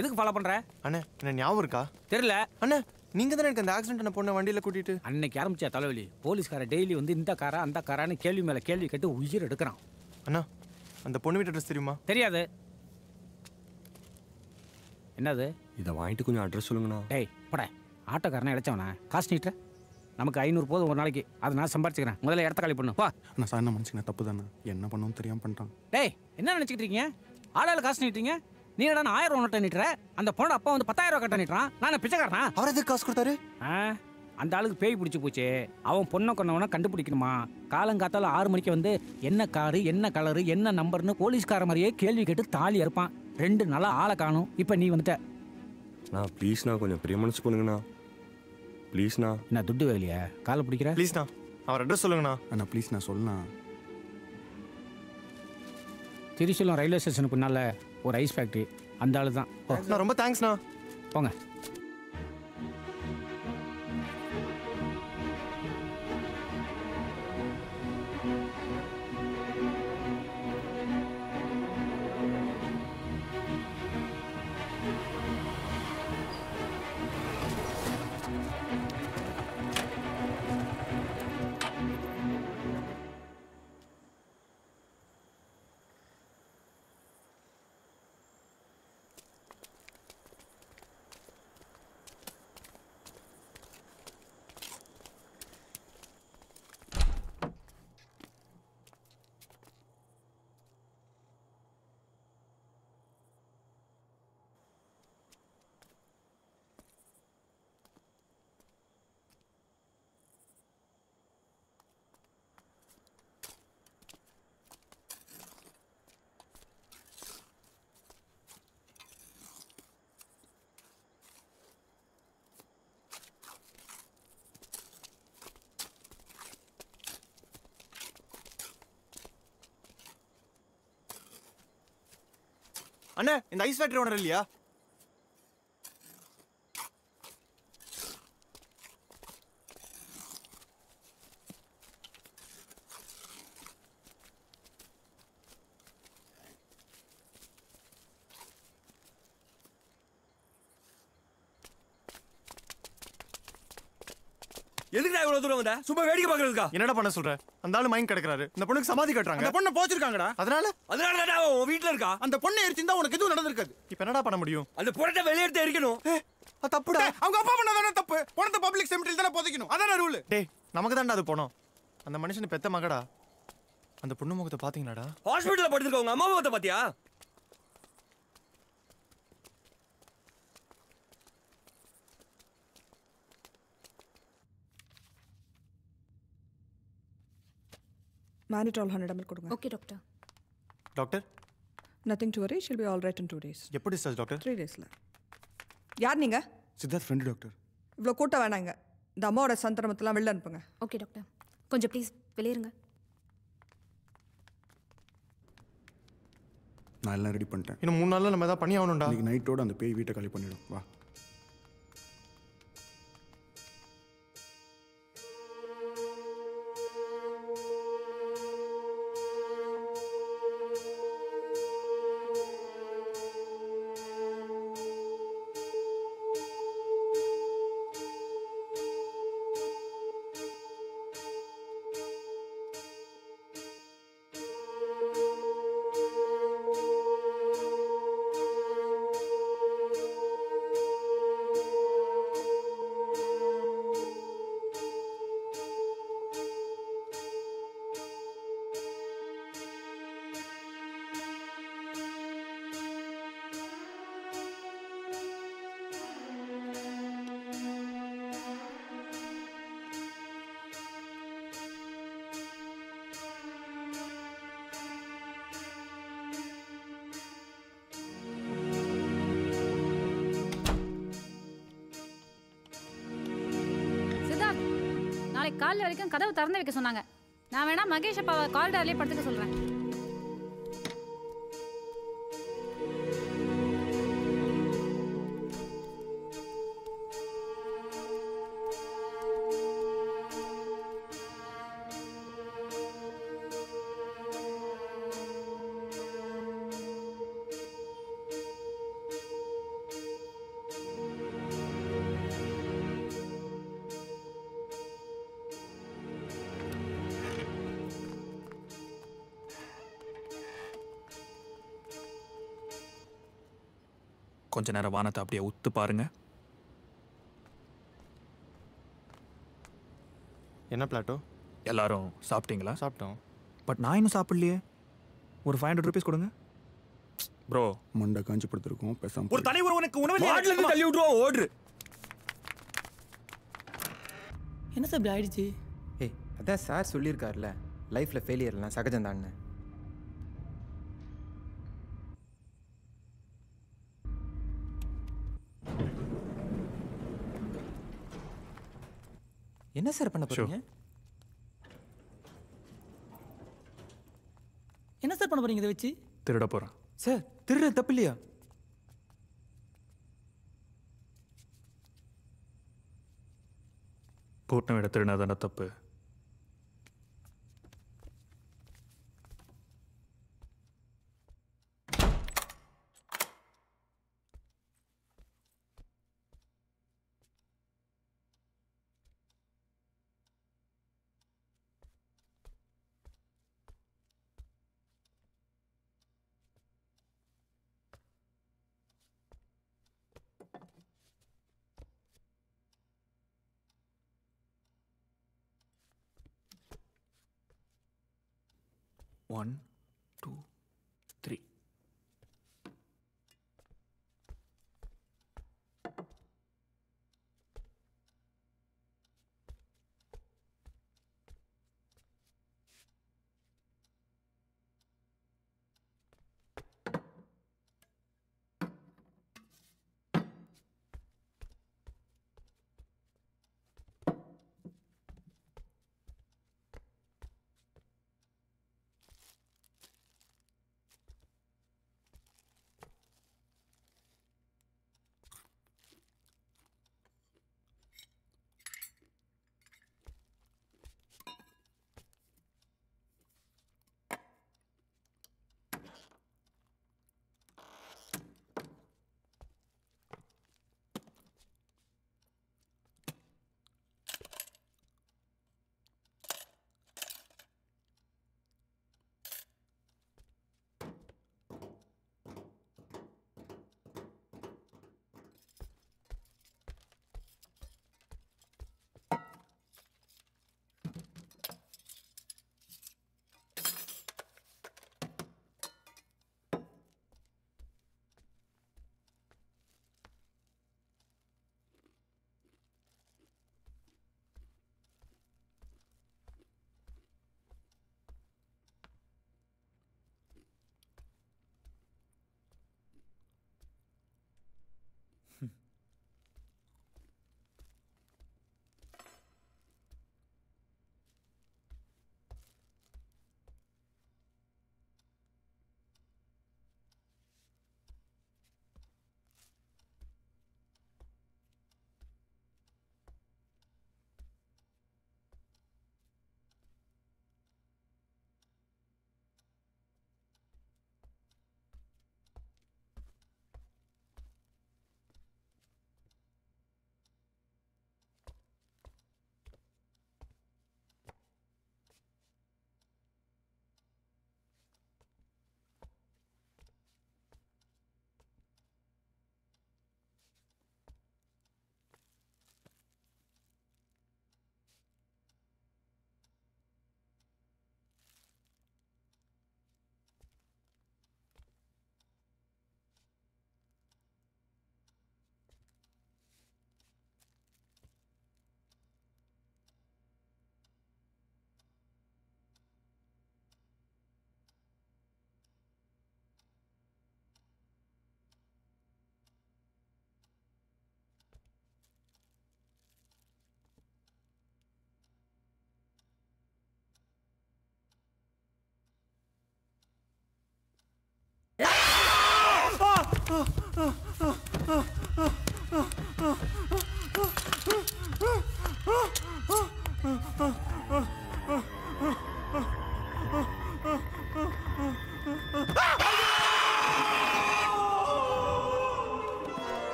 எதுக்கு ஃபாலோ பண்ற? அண்ணே என்ன ஞாபகம் இருக்கா? தெரியல. அண்ணே நீங்க தானே எனக்கு அந்த ஆக்சிடென்ட் பொண்ணை வண்டியில கூட்டிட்டு அன்னைக்கு ஆரம்பிச்சா தலைவலி. போலீஸ்கார டெய்லி வந்து இந்த காரா அந்த காரான்னு கேள்வி மேல கேள்வி கேட்டு உயிர் எடுக்கிறான். அண்ணா அந்த பொண்ணு வீட்டு அட்ரஸ் தெரியுமா? தெரியாது. என்னது? இதை வாங்கிட்டு கொஞ்சம் அட்ரஸ் சொல்லுங்கண்ணா. டேய் போட. ஆட்டோக்காரனை இழைச்சவனா? காசு நீட்டுற? நமக்கு 500 போதும் ஒரு நாளைக்கு. அதை நான் சம்பாரிச்சுக்கிறேன். முதல்ல இடத்த காலி பண்ணு. வா. நான் சார் என்ன மனுஷங்க தப்பு தானே. என்ன பண்ணணும் தெரியாம பண்ணிட்டான். டேய் என்ன நினைச்சிட்டு இருக்கீங்க? ஆளால காசு நீட்டுறீங்க. நீ என்னடா 1000 நோட்டை நீட்டுற? அந்த பொண்ணோட அப்பா வந்து 10000 ரூபா கட்ட நீட்டுறான். நான் பிச்சைக்காரனா? அவர் எதுக்கு காசு கொடுத்தாரு? அந்த ஆளுக்கு பேய் பிடிச்சி போச்சு. அவன் பொண்ணை கொண்டவனை கண்டுபிடிக்கணுமா? காலங்காத்தால 6 மணிக்கு வந்து என்ன காரு என்ன கலரு என்ன நம்பர்னு போலீஸ்கார மாதிரியே கேள்வி கேட்டு தாலி அறுப்பான். 2 நாளா ஆளை காணும். இப்போ நீ வந்துட்ட. நான் ப்ளீஸ்ண்ணா கொஞ்சம் பெரிய மனசு பண்ணுங்கண்ணா. ப்ளீஸ்ண்ணா. என்ன துட்டு வேலையா? காலை பிடிக்கிற? ப்ளீஸ்ண்ணா அவர் அட்ரஸ் சொல்லுங்கண்ணா. அண்ணா ப்ளீஸ் நான் சொல்லலாம். திருச்சூலம் ரயில்வே ஸ்டேஷனுக்கு முன்னால் ஒரு ஐஸ் ஃபேக்ட்ரி. அந்த ஆளு தான். ரொம்ப தேங்க்ஸ்ண்ணா. போங்க. அண்ணா இந்த ஐஸ் ஃபேக்டரி ஓனர் இல்லையா? எதுக்குடா இவ்வளவு தூரம் வந்த? சும்மா வேடிக்கை பார்க்கறதுக்கா? என்னடா பண்ண சொல்ற? அந்த ஆளு மைண்ட் கிடக்குறாரு. இந்த பொண்ணுக்கு சமாதி கட்டுறாங்க. அந்த பொண்ணை போச்சிருக்காங்கடா. அதனால உன் வீட்ல இருக்கா? அந்த பொண்ணை எரிச்சிருந்தா உனக்கு எதுவும் நடந்திருக்காது. இப்போ என்னடா பண்ண முடியும்? அந்த பொண்ணை வெளிய எடுத்து எரிக்கணும். அது தப்புடா. அவங்க அப்பா பண்ணதானே தப்பு. பொண்ணை பப்ளிக் செமிட்டரியில தானே புதைக்கணும். அதானே ரூல். டேய் நமக்கு தான்டா அது போனோம். அந்த மனுஷன் பெத்த மகடா. அந்த பொண்ணு முகத்தை பாத்தீங்களாடா? ஹாஸ்பிடல்ல படுத்துக்க உங்க அம்மா முகத்தை பாத்தியா? Mannitol 100 ml கொடுங்க. Okay doctor. Doctor Nothing to worry, she'll be all right in 2 days. எப்போ டிஸ்சார்ஜ் டாக்டர்? 3 daysல. யார் நீங்க? Siddharth friend doctor. இவ்வளோ கூட்டம் வேணாங்க. இந்த அம்மாவோட சந்திரமத்தெல்லாம் வெளில அனுப்புங்க. Okay doctor. கொஞ்சம் ப்ளீஸ் வெளியேறுங்க. நான் எல்லாம் ரெடி பண்ணிட்டேன். இன்னும் 3 நாள்ல நம்ம ஏதாவது பண்ணி ஆகணும்டா. இன்னைக்கு நைட்டோட அந்த பேய் வீட்டை காலி பண்ணிடும். வா. காலைல வரைக்கும் கதவு திறந்து வைக்க சொன்னாங்க. நான் வேணா மகேஷ் அப்பாவை காரிடார்லயே படுத்துக்க சொல்றேன். கொஞ்ச நேரம் வானத்தை அப்படியே உத்து பாருங்க. என்ன பிளாட்டோ? எல்லாரும் சாப்பிட்டீங்களா? சாப்பிட்டோம். பட் நான் இன்னும் சாப்பிடலையே. ஒரு 500 rupees கொடுங்க. ப்ரோ மண்டை காஞ்சி படுத்துருக்கோம். பேசாம ஒரு தனி ஒருவனுக்கு உணவு தள்ளி விட்டுருவோம். ஓடுறு. என்ன சார் இப்படி ஆயிடுச்சு? ஏய் அதான் சார் சொல்லியிருக்காருல, லைஃப்பில் ஃபெயிலியர்லாம் சகஜம்தான்னு. என்ன சார் பண்ண போறீங்க? என்ன சார் பண்ண போறீங்க இதை வச்சு? திருட போறேன். சார் திருடுறது தப்பு இல்லையா? பூட்டின விட திருடினா தானே தப்பு. One, two, three.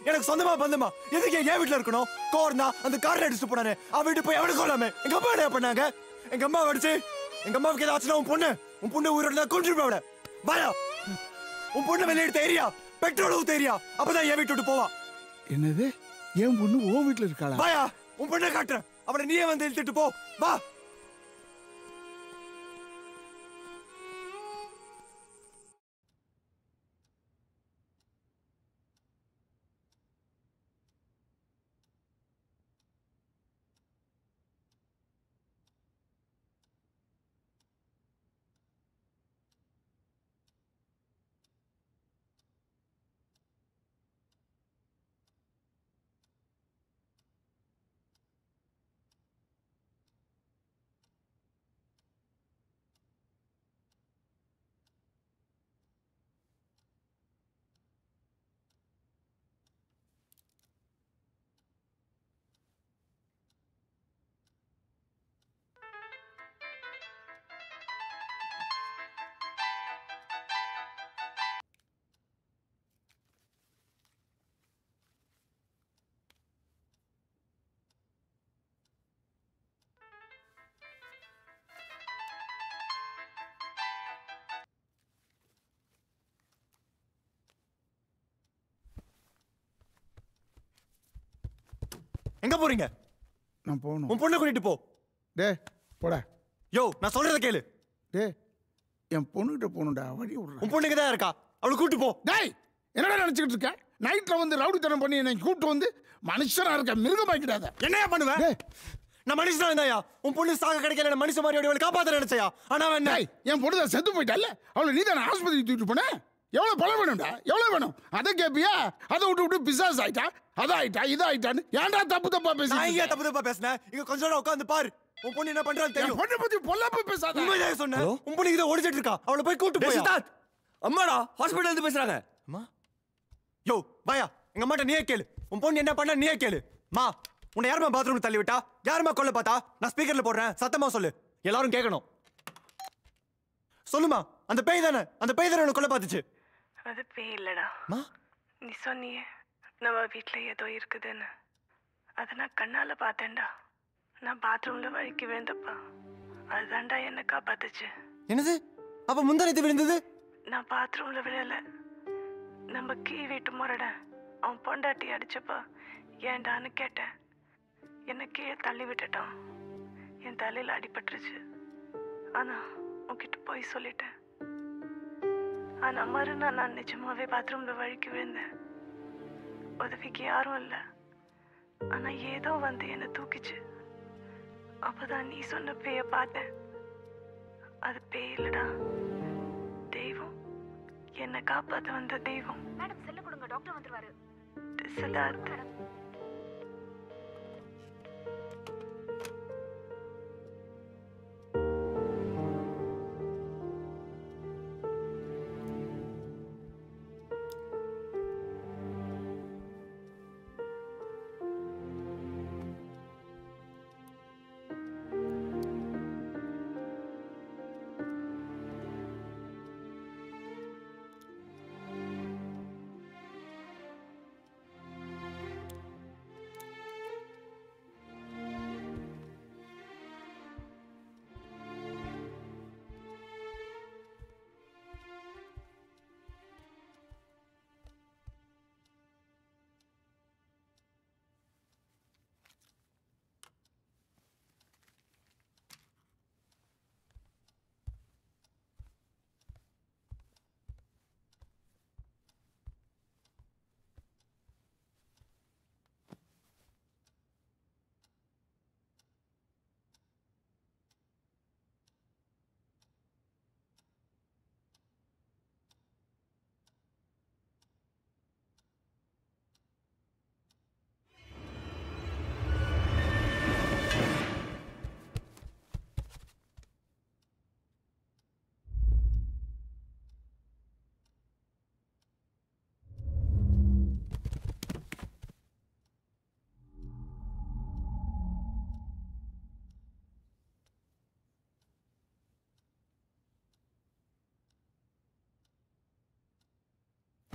எனக்கு சொந்தமா பந்தமா எதுக்கு என் வீட்டுல இருக்கணும் கோர்னா அந்த கார்ல அடிச்சு போனானே அவ வீட்டு போய் அவனுக்கு கொள்ளாம எங்க அம்மா என்ன பண்ணாங்க எங்க அம்மா அடிச்சு எங்க அம்மாவுக்கு ஏதாச்சும் உன் பொண்ணு உயிரோட தான் கொண்டு விட பாயா உன் பொண்ணு வெளியே எடுத்த ஏரியா பெட்ரோல் ஊத்த ஏரியா அப்பதான் என் வீட்டு விட்டு போவா என்னது என் பொண்ணு உன் வீட்டுல இருக்காளா பாயா உன் பொண்ணை காட்டுறேன் அவனை நீயே வந்து இழுத்துட்டு போ வா எங்க போறீங்க நான் போணும் உன் பொண்ணை கூட்டிட்டு போ டே போடா யோ நான் சொல்றத கேளு டே என் பொண்ணுகிட்ட போகணும்டா வழி விடுறேன் உன் பொண்ணுக்கு தான் இருக்கா அவளை கூட்டு போ டேய் என்னடா நினைச்சிட்டு இருக்க நைட்ல வந்து ரவுடித்தனம் பண்ணி என்னை கூட்டு வந்து மனுஷனா இருக்க மிருகமாக்கிடாத என்னையா பண்ணுவேன் நான் மனுஷனா இருந்தாயா உன் பொண்ணு சாக கிடைக்கல மனுஷ மாதிரி அவளை காப்பாத்த நினைச்சயா ஆனா என்ன என் பொண்ணு செத்து போயிட்டால அவளை நீ தானே ஆஸ்பத்திரி தூக்கிட்டு போன எவ்வளவு பணம் வேணும்டா எவ்வளவு வேணும் அதை கேப்பியா அதை விட்டு பிசாஸ் ஆயிட்டா அதாயிட்டா இதாயிட்டான்னு ஏன்டா தப்பு தப்பா பேசி நான் ஏன் தப்பு தப்பா பேசினேன் இங்க கொஞ்சம் நேரம் உட்காந்து பாரு உன் பொண்ணு என்ன பண்றான்னு தெரியும். பொண்ணு பத்தி பொல்லாப்ப பேசாத. உண்மைதான் சொன்னேன். உன் பொண்ணு இத ஓடிச்சிட்டு இருக்கா. அவளை போய் கூட்டி போய். சித்தார்த், அம்மாடா ஹாஸ்பிடல்ல இருந்து பேசுறாங்க. அம்மா யோ பாயா, எங்க அம்மாட்ட நீயே கேளு. உன் பொண்ணு என்ன பண்ணா நீயே கேளு. மா, உன்னை யாருமா பாத்ரூம்ல தள்ளி விட்டா? யாருமா கொல்ல பார்த்தா? நான் ஸ்பீக்கர்ல போடுறேன், சத்தமா சொல்லு, எல்லாரும் கேட்கணும். சொல்லுமா, அந்த பேய் தானே உன்னை கொல்ல பார்த்துச்சு. அது பேய் இல்லடா. மா, நீ சொன்னியே நம்ம வீட்டுல ஏதோ இருக்குதுன்னு, அதை நான் கண்ணால பார்த்தேன்டா. நான் பாத்ரூம்ல வழுக்கி விழுந்தப்பா அதுதான்டா என்ன காப்பாத்துச்சு. என்னது? அப்ப முந்தானத்து விழுந்தது? நான் பாத்ரூம்ல விழல. நம்ம கீழ் வீட்டு முறட அவன் பொண்டாட்டி அடிச்சப்பா ஏண்டான்னு கேட்டேன். என்ன கீழே தள்ளி விட்டுட்டான். என் தலையில அடிபட்டுருச்சு. ஆனா உன்கிட்ட போய் சொல்லிட்டேன். ஆனா மறுநாள் நான் நிஜமாவே பாத்ரூம்ல வழுக்கி விழுந்தேன். உதவிக்கு யாரும் இல்லை. ஆனா ஏதோ வந்து என்ன தூக்கிச்சு. அப்பதான் நீ சொன்ன பேய பார்த்தேன். அது பேய் இல்லடா, தெய்வம். என்ன காப்பாத்த வந்த தெய்வம். மேடம் செல்ல கொடுங்க, டாக்டர் வந்துருவாரு. சித்தார்த்,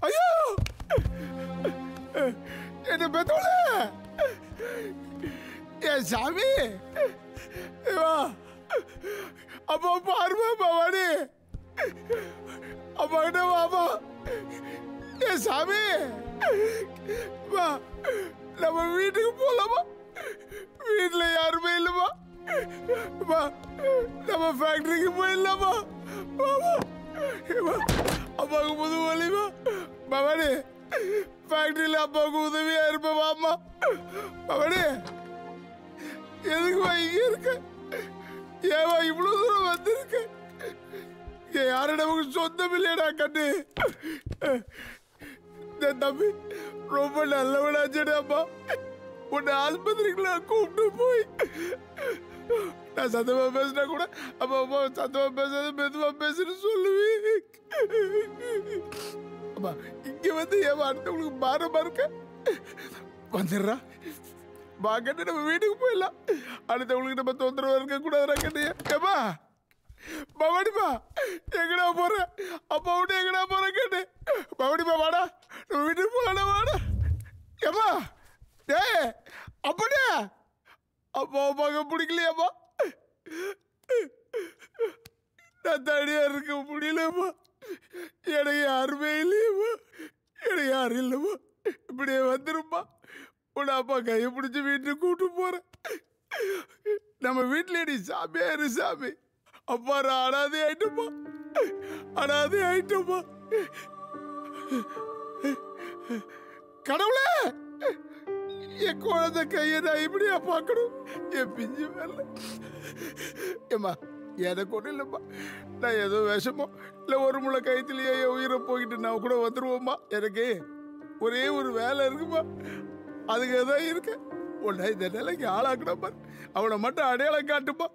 ஐயோ என்ன பெத்தோல ஏ சாமி வா அப்பா பாருமா பவானி அப்பா கிட்ட வாமா ஏ சாமி வா நம்ம வீட்டுக்கு போலாமா வீட்டுல யாருமே இல்லைமா வா நம்ம ஃபேக்டரிக்கு போயிடலாமா வாமா அப்பாவுக்கு புது வலிமா பவானி ஃபேக்டரியில் அப்பாவுக்கு உதவியா இருப்பேன் வாமா பவானி எதுக்குமா இங்க இருக்க ஏவா இவ்வளவு தூரம் வந்திருக்க யாரும் நமக்கு சொந்தம் இல்லையடா கண்ணு தம்பி ரொம்ப நல்லவனாச்சேடாப்பா உன்னை ஆஸ்பத்திரிக்குள்ள கூப்பிட்டு போய் நான் சத்தமா பேசினா கூட அப்பா அப்பா சத்தமா பேசாத மெதுவா பேசுன்னு சொல்லுவேன். அப்பா இங்க வந்து ஏன் அடுத்தவங்களுக்கு பாரமா இருக்க வந்துடுறா வா கட்டு நம்ம வீட்டுக்கு போயிடலாம். அடுத்தவங்களுக்கு நம்ம தொந்தரவா இருக்க கூடாதுடா கட்டு. ஏப்பா பவானிப்பா எங்கடா போற அப்பா விட்டு எங்கடா போற கேட்டு பவானிப்பா வாடா நம்ம வீட்டுக்கு போகலாம் வாடா. ஏப்பா டே அப்படியே அப்பா அப்பாவுக்கு பிடிக்கலையாப்பா நான் தனியா இருக்க முடியலப்பா எனக்கு யாருமே இல்லையப்பா எனக்கு யாரும் இல்லைப்பா இப்படியே வந்துருப்பா உன் அப்பா கையை பிடிச்சி வீட்டுக்கு கூப்பிட்டு போறேன். நம்ம வீட்டில் நீ சாமியா இரு சாமி. அப்பா நான் அனாதை ஆயிட்டப்பா அனாதை ஆயிட்டப்பா. கடவுளே என் குழந்தை கையை நான் இப்படியா பார்க்கணும் என் பிஞ்சு மேல. ஏம்மா எனக்கு ஒன்றும் இல்லைம்மா நான் ஏதோ விஷமோ இல்லை ஒரு முளை கைத்திலேயே என் உயிரை போய்கிட்டு நான் கூட வந்துடுவோம்மா. எனக்கு ஒரே ஒரு வேலை இருக்குமா அதுக்கு தான் இருக்கேன் உன்னை இந்த நிலைக்கு ஆளாக்கணும். அவனை மட்டும் அடையாளம் காட்டுப்பா.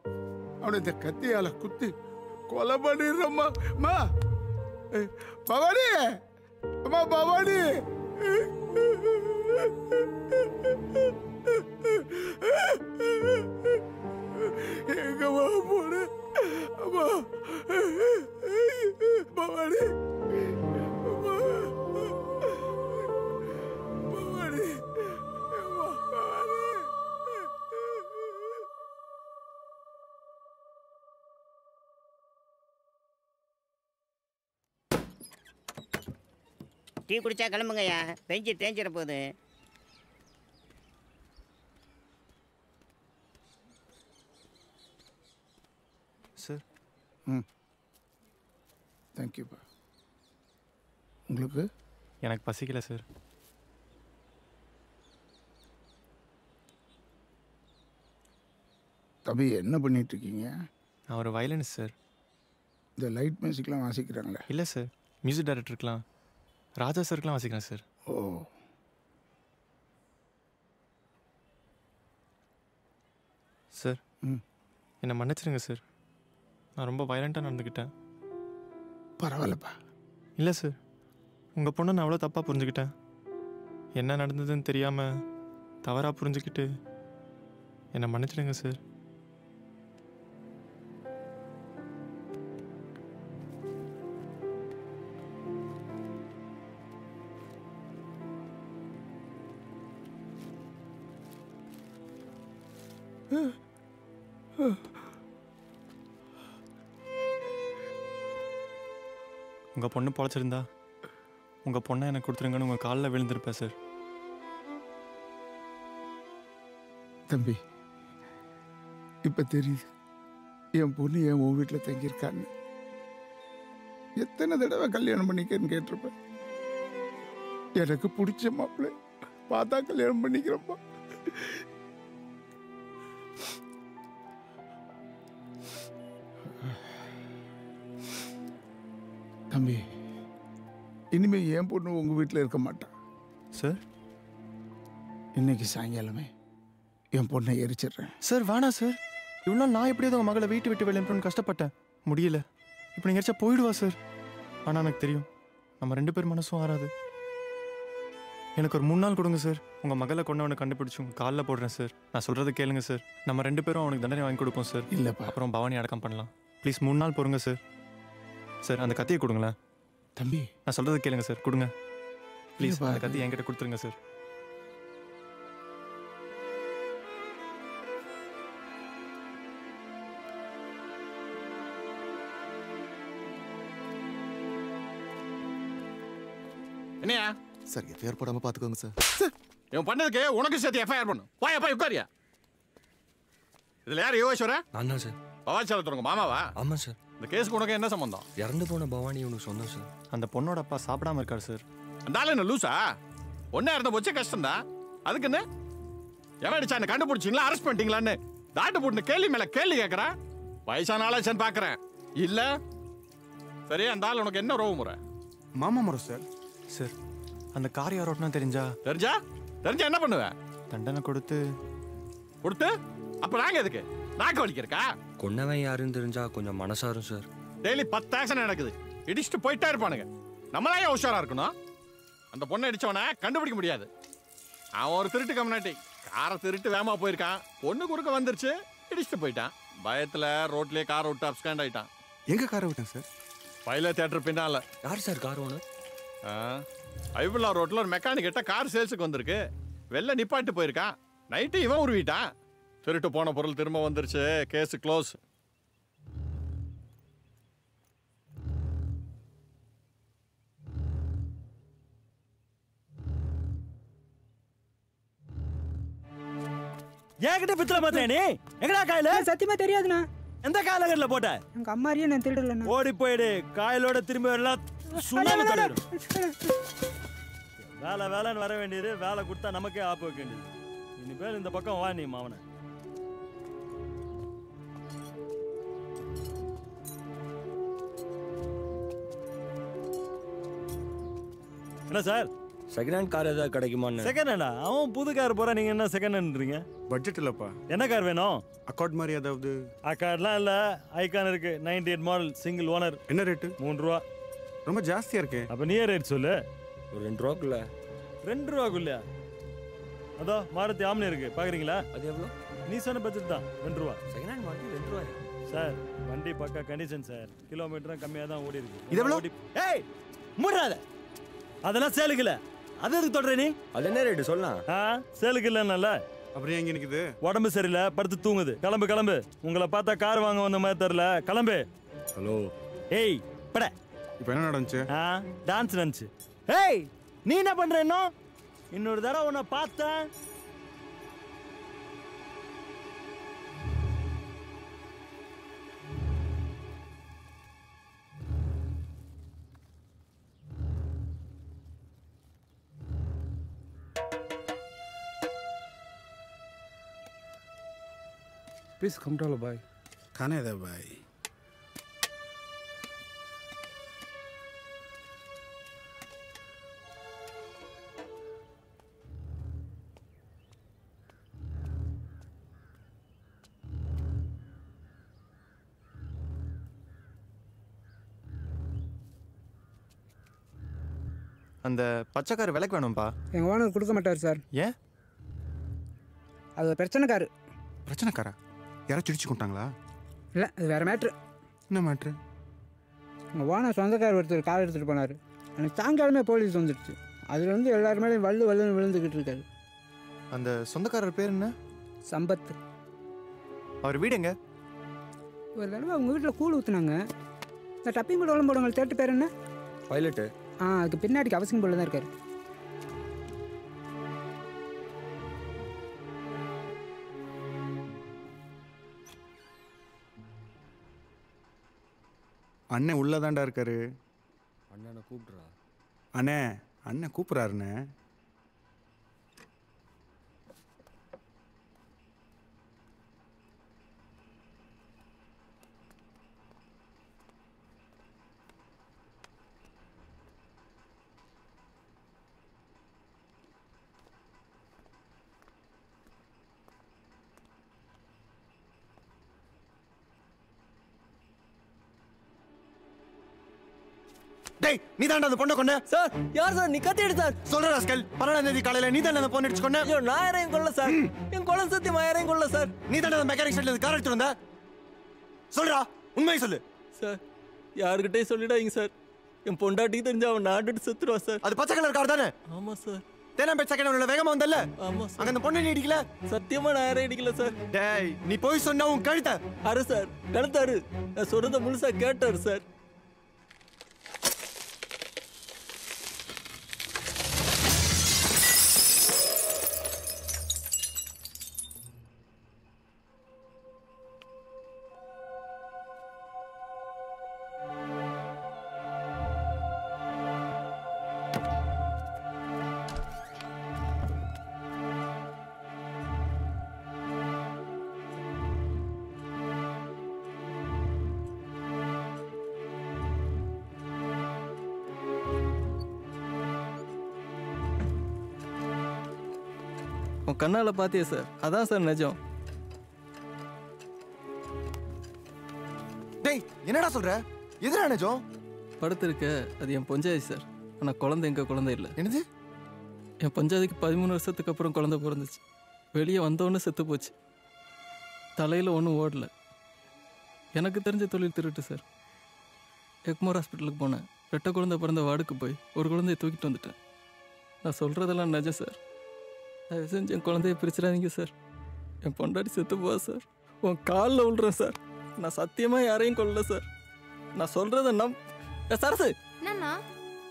அவனை இந்த கத்தியால குத்தி கொலை பண்ணிடுறம்மா. அம்மா பவானி, அம்மா பவானி. எங்கம்மா போன அம்மா பவானி, பவானி. டீ குடிச்சா கிளம்புங்கய்யா, பெஞ்சு தேஞ்சிட போகுது. சார். தேங்க்யூப்பா. உங்களுக்கு? எனக்கு பசிக்கல சார். தம்பி என்ன பண்ணிட்டு இருக்கீங்க? நான் ஒரு வயலினிஸ்ட் சார். இந்த லைட் மியூசிக்லாம் வாசிக்கிறாங்களே? இல்லை சார், மியூசிக் டைரக்டருக்கெலாம் ராஜா சாருக்கெலாம் வாசிக்கிறேன் சார். ஓ, சார் என்னை மன்னிச்சிருங்க சார். நான் ரொம்ப வயலண்ட்டாக நடந்துக்கிட்டேன். பரவாயில்லப்பா. இல்லை சார், உங்கள் பொண்ணை நான் அவ்வளோ தப்பாக புரிஞ்சுக்கிட்டேன். என்ன நடந்ததுன்னு தெரியாமல் தவறாக புரிஞ்சுக்கிட்டு என்னை மன்னிச்சிடுங்க சார். உங்கள் பொண்ணு பொழைச்சிருந்தா உங்கள் பொண்ணை எனக்கு கொடுத்துருங்கன்னு உங்கள் காலில் விழுந்திருப்பேன் சார். தம்பி, இப்போ தெரியுது என் பொண்ணு என் உன் வீட்டில் தங்கியிருக்கான்னு. எத்தனை தடவை கல்யாணம் பண்ணிக்கன்னு கேட்டிருப்பேன். எனக்கு பிடிச்ச மாப்பிள்ளை பார்த்தா கல்யாணம் பண்ணிக்கிறப்பா. தம்பி, இனிமே என் பொண்ணு உங்க வீட்டில் இருக்க மாட்டான் சார். இன்னைக்கு சாயங்காலமே என் பொண்ணை எரிச்சிடுறேன் சார். வேணாம் சார், இவ்வளோ நாள் நான் எப்படியாவது உங்கள் மகளை வீட்டு விட்டு வெளியேறணும்னு கஷ்டப்பட்டேன், முடியல. இப்போ நீங்கள் எரிச்சா போயிடுவா சார். ஆனால் எனக்கு தெரியும் நம்ம 2 பேர் மனசும் ஆறாது. எனக்கு ஒரு 3 நாள் கொடுங்க சார். உங்கள் மகளை கொண்டவனை கண்டுபிடிச்சி உங்கள் காலில் போடுறேன் சார். நான் சொல்கிறத கேளுங்க சார். நம்ம 2 பேரும் அவனுக்கு தண்டனை வாங்கி கொடுப்போம் சார். இல்லைப்பா. அப்புறம் பவானி அடக்கம் பண்ணலாம். ப்ளீஸ் 3 நாள் பொறுங்க சார். சார் அந்த கத்தியை கொடுங்களேன். தம்பி, நான் சொல்கிறத கேளுங்க சார், கொடுங்க ப்ளீஸ். அந்த கத்தியை என்கிட்ட கொடுத்துருங்க சார். என்னையா சார்? எஃப்ஐஆர் போடாம பாத்துக்கோங்க சார். இவன் பண்ணதுக்கு உனக்கு சேர்த்து எஃப்ஐஆர் பண்ணும். போய் உட்காரியா. இதுல யார் யோகேஸ்வரா? நான் தான் சார். பவாச்சலத்துறங்க மாமாவா? ஆமாம் சார். இந்த கேஸுக்கு உனக்கு என்ன சம்பந்தம்? இறந்து போன பவானி உனக்கு சொன்னோம் சார். அந்த பொண்ணோட அப்பா சாப்பிடாம இருக்காரு சார். அந்த ஆள் என்ன லூசா? ஒன்னா இருந்த போச்சே கஷ்டம்தான். அதுக்கு என்ன எவன் அடிச்சா என்ன கண்டுபிடிச்சிங்களா, அரெஸ்ட் பண்ணிட்டீங்களான்னு தாட்டு போட்டு கேள்வி மேல கேள்வி கேட்கறா. வயசான ஆளாச்சான்னு பாக்குறேன். இல்ல சரி, அந்த ஆள் உனக்கு என்ன ரோவு முறை? மாமா முறை சார். சார் அந்த கார் யார் ஓட்டினா தெரிஞ்சா என்ன பண்ணுவேன்? தண்டனை கொடுத்து அப்ப நாங்க எதுக்கு நாக்கு வலிக்கிறக்கா? கொன்னவன் யாருன்னு தெரிஞ்சா கொஞ்சம் மனசாரும் சார். டெய்லி 10 ஆக்ஷன் நடக்குது, இடிச்சுட்டு போயிட்டே இருப்பானுங்க. நம்மளா ஏன் உஷாரா இருக்கணும்? அந்த பொண்ணை அடிச்சவனை கண்டுபிடிக்க முடியாது. அவன் ஒரு திருட்டு கம்னாட்டி காரை திருட்டு வேமா போயிருக்கான். பொண்ணு குறுக்க வந்துருச்சு, இடிச்சுட்டு போயிட்டான். பயத்துல ரோட்லயே காரை விட்டு அப்ஸ்காண்ட் ஆயிட்டான். எங்க காரை விட்டேன் சார்? பைல தியேட்டர் பின்னால. யார் சார் கார் ஓனர்? ஐபுல்லா ரோட்ல ஒரு மெக்கானிக் கிட்ட கார் சேல்ஸுக்கு வந்திருக்கு. வெளில நிப்பாட்டு போயிருக்கான். நைட்டு இவன் உருவிட்டான். திருட்டு போன பொருள் திரும்ப வந்துருச்சு. Case close. ஏகிட்ட பித்தல பாத்தே நீ எங்கடா காயில? சத்தியமா தெரியாதுண்ணா. எந்த காயில போட்ட? எங்க அம்மாரியே நான் திருடலண்ணா. ஓடி போயிடு, காயிலோட திரும்பி வரலாம். சுண்ணாம்பு தடவிடும். வேலை வேலைன்னு வர வேண்டியது, வேலை கொடுத்தா நமக்கே ஆப்பு வைக்க வேண்டியது. இனிமேல் இந்த பக்கம் வா நீ மாவன. என்ன சார் செகண்ட் ஹேண்ட் கார் ஏதாவது கிடைக்குமான்னு. செகண்ட் ஹேண்டா? அவன் புது கார் போறா, நீங்க என்ன செகண்ட் ஹேண்ட்றீங்க? பட்ஜெட் இல்லப்பா. என்ன கார் வேணும்? அக்கார்ட் மாதிரி ஏதாவது? அக்கார்ட்லாம் இல்ல, ஐகான் இருக்கு, 98 மாடல், சிங்கிள் ஓனர். என்ன ரேட்டு? 3 ரூபா. ரொம்ப ஜாஸ்தியா இருக்கே. அப்ப நீயே ரேட் சொல்லு. ஒரு 2 ரூபாக்குள்ள. 2 ரூபாக்குள்ளயா? அதோ மாருதி ஆம்னி இருக்கு, பாக்குறீங்களா? அது எவ்வளோ? நீ சொன்ன பட்ஜெட் தான், 2 ரூபா. செகண்ட் ஹேண்ட் மாருதி 2 ரூபாயா? சார் வண்டி பக்கா கண்டிஷன் சார், கிலோமீட்டரும் கம்மியாக தான் ஓடி இருக்கு. இது எவ்வளோ? ஏய் மூடாத, அதெல்லாம் சேலுக்கு இல்லை. அது எதுக்கு தொடர நீ? அது என்ன ரேட்டு சொல்லலாம்? சேலுக்கு இல்லைன்னால அப்படியே எங்க நிக்குது? உடம்பு சரியில்லை, படுத்து தூங்குது. கிளம்பு கிளம்பு, உங்களை பார்த்தா கார் வாங்க வந்த மாதிரி தெரியல. கிளம்பு. ஹலோ. ஏய் பட. இப்போ என்ன நடந்துச்சு? டான்ஸ் நடந்துச்சு. ஏய் நீ என்ன பண்ற? இன்னொரு தடவை உன்னை பார்த்தேன். Please come to भाई. खाने दे भाई. அந்த பச்சைக்காரு விலைக்கு வேணும்பா. எங்கள் ஓனர் கொடுக்க மாட்டார் சார். ஏன்? அது ஒரு பிரச்சனைக்காரு. பிரச்சனைக்காரா? யாராச்சும் இடிச்சு கொண்டாங்களா? இல்லை, அது வேறு மேட்ரு. என்ன மேட்ரு? எங்கள் ஓனர் சொந்தக்கார் ஒருத்தர் கார் எடுத்துகிட்டு போனார். எனக்கு சாயங்காலமே போலீஸ் வந்துடுச்சு. அதுலேருந்து எல்லாருமே வல்லுன்னு விழுந்துக்கிட்டு இருக்காரு. அந்த சொந்தக்காரர் பேர் என்ன? சம்பத். அவர் வீடு எங்க? ஒரு தடவை அவங்க வீட்டில் கூழ் ஊற்றுனாங்க. இந்த டப்பிங் கூட உடம்பு போடுவாங்க, தேட்டு பேர் என்ன? பைலட்டு. அதுக்கு பின்னாடிக்கு அவசியம் போல தான் இருக்காரு. அண்ணன் உள்ளதாண்டா இருக்காரு. அண்ணனை கூப்பிட்றா. அண்ணே, அண்ணன் கூப்பிட்றாருண்ணே. டேய், நீ தான்டா அந்த பொண்ணை கொன்ன? சார், யார் சார்? நீ கத்தி எடு சார். சொல்ற ராஸ்கல், 12ஆம் தேதி காலையில நீ தான்டா அந்த பொண்ணை அடிச்சு கொன்ன? ஐயோ, நான் யாரையும் கொல்ல சார். என் குலம் சத்தியமா யாரையும் கொல்ல சார். நீ தான்டா அந்த மெக்கானிக் ஷெட்ல கார் எடுத்து வந்த? சொல்றா, உண்மையை சொல்லு. சார், யாருக்கிட்டே சொல்லிடாதீங்க சார். என் பொண்டாட்டி தெரிஞ்சா அவன் நாட்டுட்டு செத்துருவா சார். அது பச்சை கலர் கார் தானே? ஆமா சார். தேனாம்பேட் செகண்ட் உள்ள வேகமா வந்தல்ல? ஆமா சார். அங்க அந்த பொண்ணை நீ அடிக்கல? சத்தியமா நான் யாரையும் அடிக்கல சார். டேய், நீ போய் சொன்னா உன் கழுத்த அரு சார், கழுத்தாரு. நான் சொல்றத முழுசா கேட்டாரு சார். உன் கண்ணால பாத்தியா சார்? அதான் சார் நிஜம். டேய், என்னடா சொல்ற? எதுடா நிஜம்? படுத்திருக்க, அது என் பொஞ்சாதி சார். ஆனா குழந்தை எங்க குழந்தை இல்லை. என்னது? என் பஞ்சாதிக்கு 13 வருஷத்துக்கு அப்புறம் குழந்தை பிறந்துச்சு. வெளியே வந்தோடனே செத்து போச்சு. தலையில் ஒன்றும் ஓடல. எனக்கு தெரிஞ்ச தொழில் திருட்டு சார். எக்மோர் ஹாஸ்பிட்டலுக்கு போனேன். ரெட்டை குழந்தை பிறந்த வார்டுக்கு போய் ஒரு குழந்தைய தூக்கிட்டு வந்துட்டேன். நான் சொல்கிறதெல்லாம் நிஜம் சார். தயவு செஞ்சு என் குழந்தைய பிரிச்சிடாதீங்க சார். என் பொண்டாட்டி செத்து போவா சார். உன் காலில் விழுறேன் சார். நான் சத்தியமாக யாரையும் கொல்லல சார். நான் சொல்கிறத சரசு, என்னண்ணா?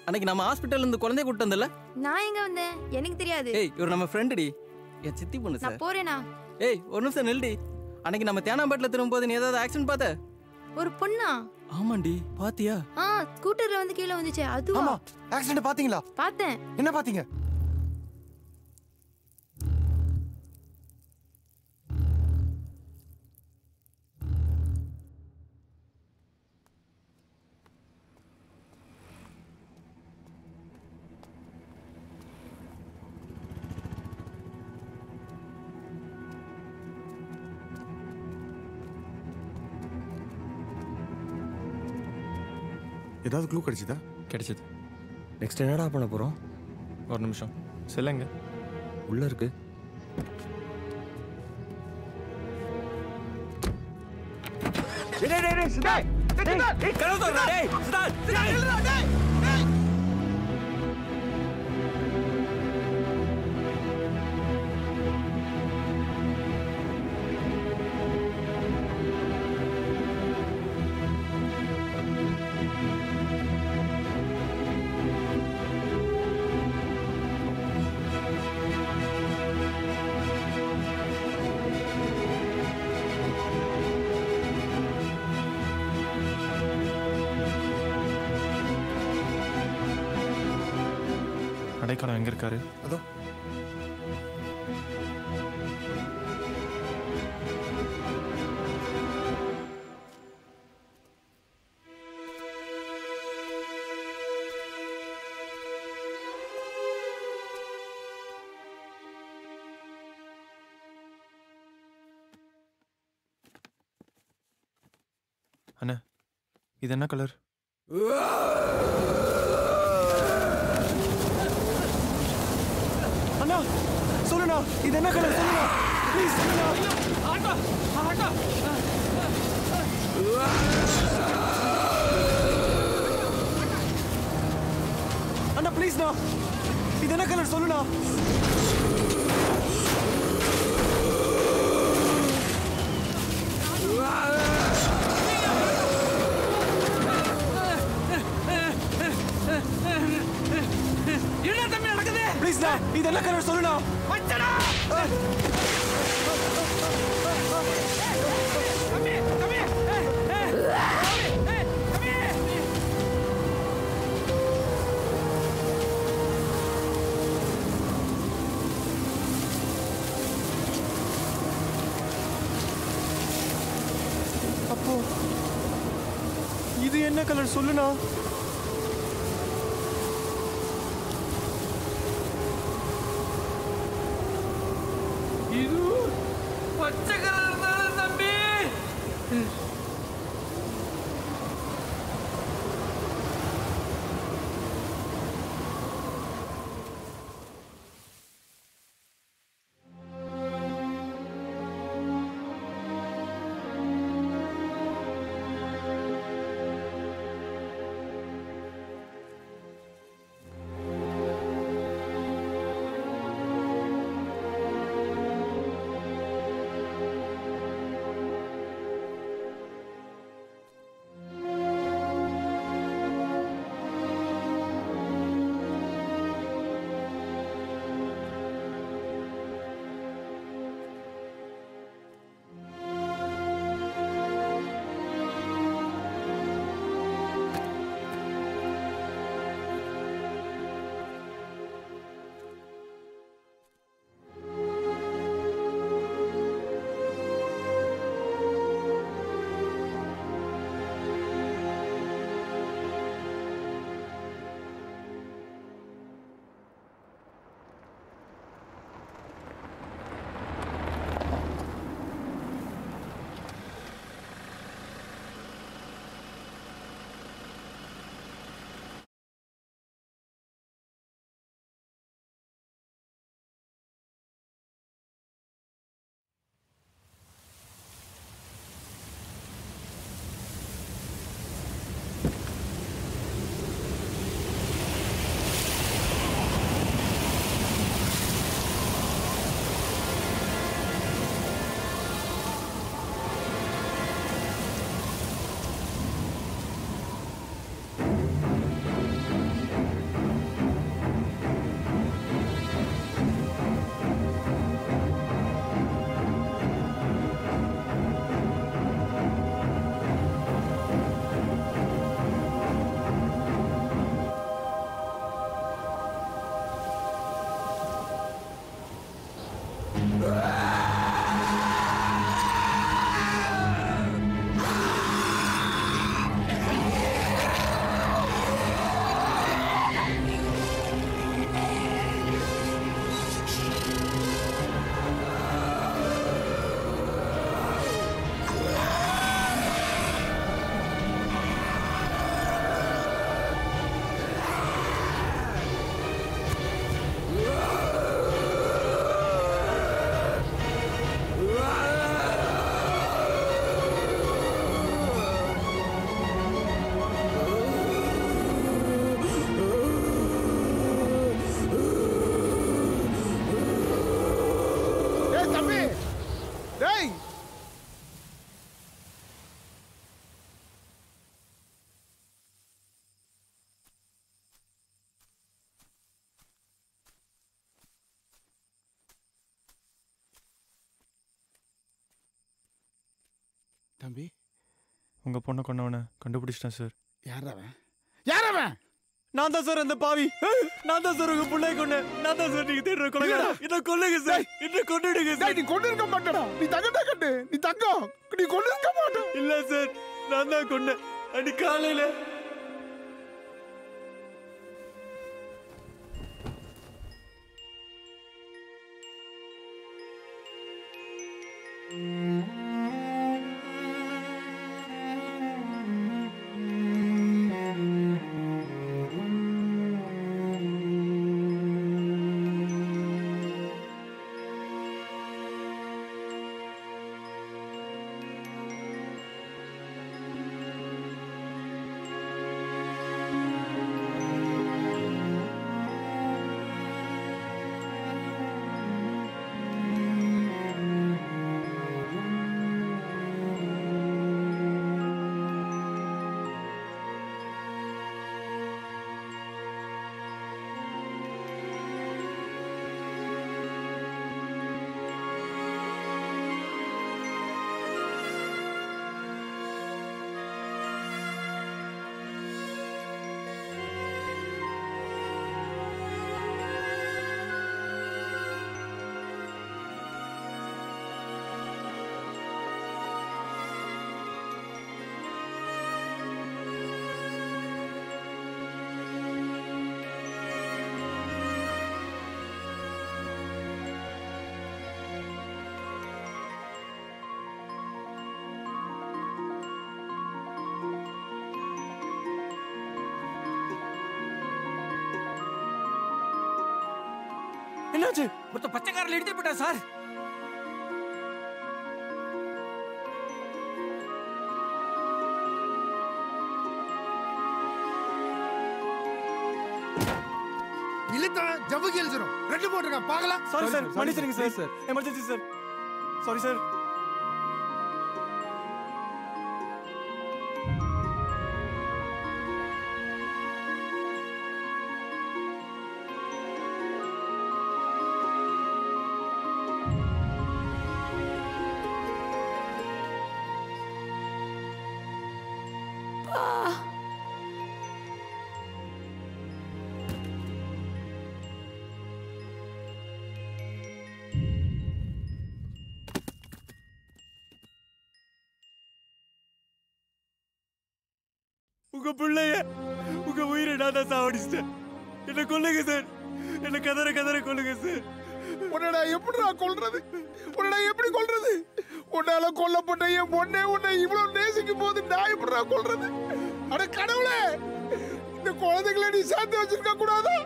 அன்னைக்கு நம்ம ஹாஸ்பிட்டல்ல இருந்து குழந்தைய கூட்டு வந்தல? நான் எங்க வந்தேன்? எனக்கு தெரியாது. ஏய், இவர் நம்ம ஃப்ரெண்டுடி, என் சித்தி பொண்ணு சார். நான் போறேனா? ஏய், ஒரு நிமிஷம் நில்லுடி. அன்னைக்கு நம்ம தேனாம்பேட்டில் திரும்பும்போது நீ ஏதாவது ஆக்சிடென்ட் பார்த்த? ஒரு பொண்ணா? ஆமாண்டி, பாத்தியா? ஸ்கூட்டர்ல வந்து கீழே வந்துச்சு. அதுவா? ஆமா, ஆக்சிடென்ட் பாத்தீங்களா? பார்த்தேன். என்ன பாத்தீங்க? ஏதாவது க்ளூ கிடைச்சதா? கிடைச்சது. நெக்ஸ்ட் என்னடா பண்ண போகிறோம்? ஒரு நிமிஷம். செல்லுங்க. உள்ளே இருக்கு. அடைக்கலம் எங்க இருக்காரு? அதோ. அண்ணா, இது என்ன கலர்? அண்ணா சொல்லுண்ணா, இது என்ன கலர்? சொல்லுண்ணா ப்ளீஸ். சொல்லுண்ணா. அண்ணா ப்ளீஸ்ண்ணா, இது என்ன கலர்? சொல்லுண்ணா. என்ன தம்பி நடக்குது? ப்ளீஸ்ண்ணா, இது என்ன கலர்? சொல்லுண்ணா. மச்சடா. தம்பி தம்பி அப்போ இது என்ன கலர்? சொல்லுண்ணா. இது பச்சை கலர் தானே தம்பி? தம்பி உங்க பொண்ணை கொண்டவனை கண்டுபிடிச்சிட்டேன் சார். யார் அவன்? யார் அவன்? நான் தான் சார் அந்த பாவி. நான் தான் சார் உங்க பிள்ளைய கொண்டேன். நான் தான் சார் நீங்க தேடுற கொலைகார. என்ன கொல்லுங்க சார். என்ன கொன்னுடுங்க சார். நீ கொண்டு இருக்க மாட்டடா. நீ தங்கடா கட்டு. நீ தங்கம். நீ கொண்டு இருக்க மாட்ட. இல்ல சார். நான் தான் கொன்னேன். அடி காலையில என்னாச்சு? ஒருத்த பச்சைக்காரில் எடுத்து போட்டா சார். இழுத்தா ஜவுக்கு எழுதிரும். ரெண்டு போட்டுருக்கான் பார்க்கலாம். Sorry sir. மன்னிச்சிடுங்க sir. Emergency sir. Sorry sir. உங்க பிள்ளைய உங்க உயிரை நான் தான் சாவடிச்சிட்டேன். என்ன கொல்லுங்க சார். என்ன கதற கதற கொல்லுங்க சார். உன்னடா எப்படிடா கொல்றது? உன்னடா எப்படி கொல்றது? உன்னால கொல்லப்பட்ட என் பொண்ணே உன்னை இவ்வளவு நேசிக்கும் போது நான் எப்படிடா கொல்றது? அட கடவுளே, இந்த குழந்தைகளை நீ சேர்த்து வச்சிருக்க கூடாதா?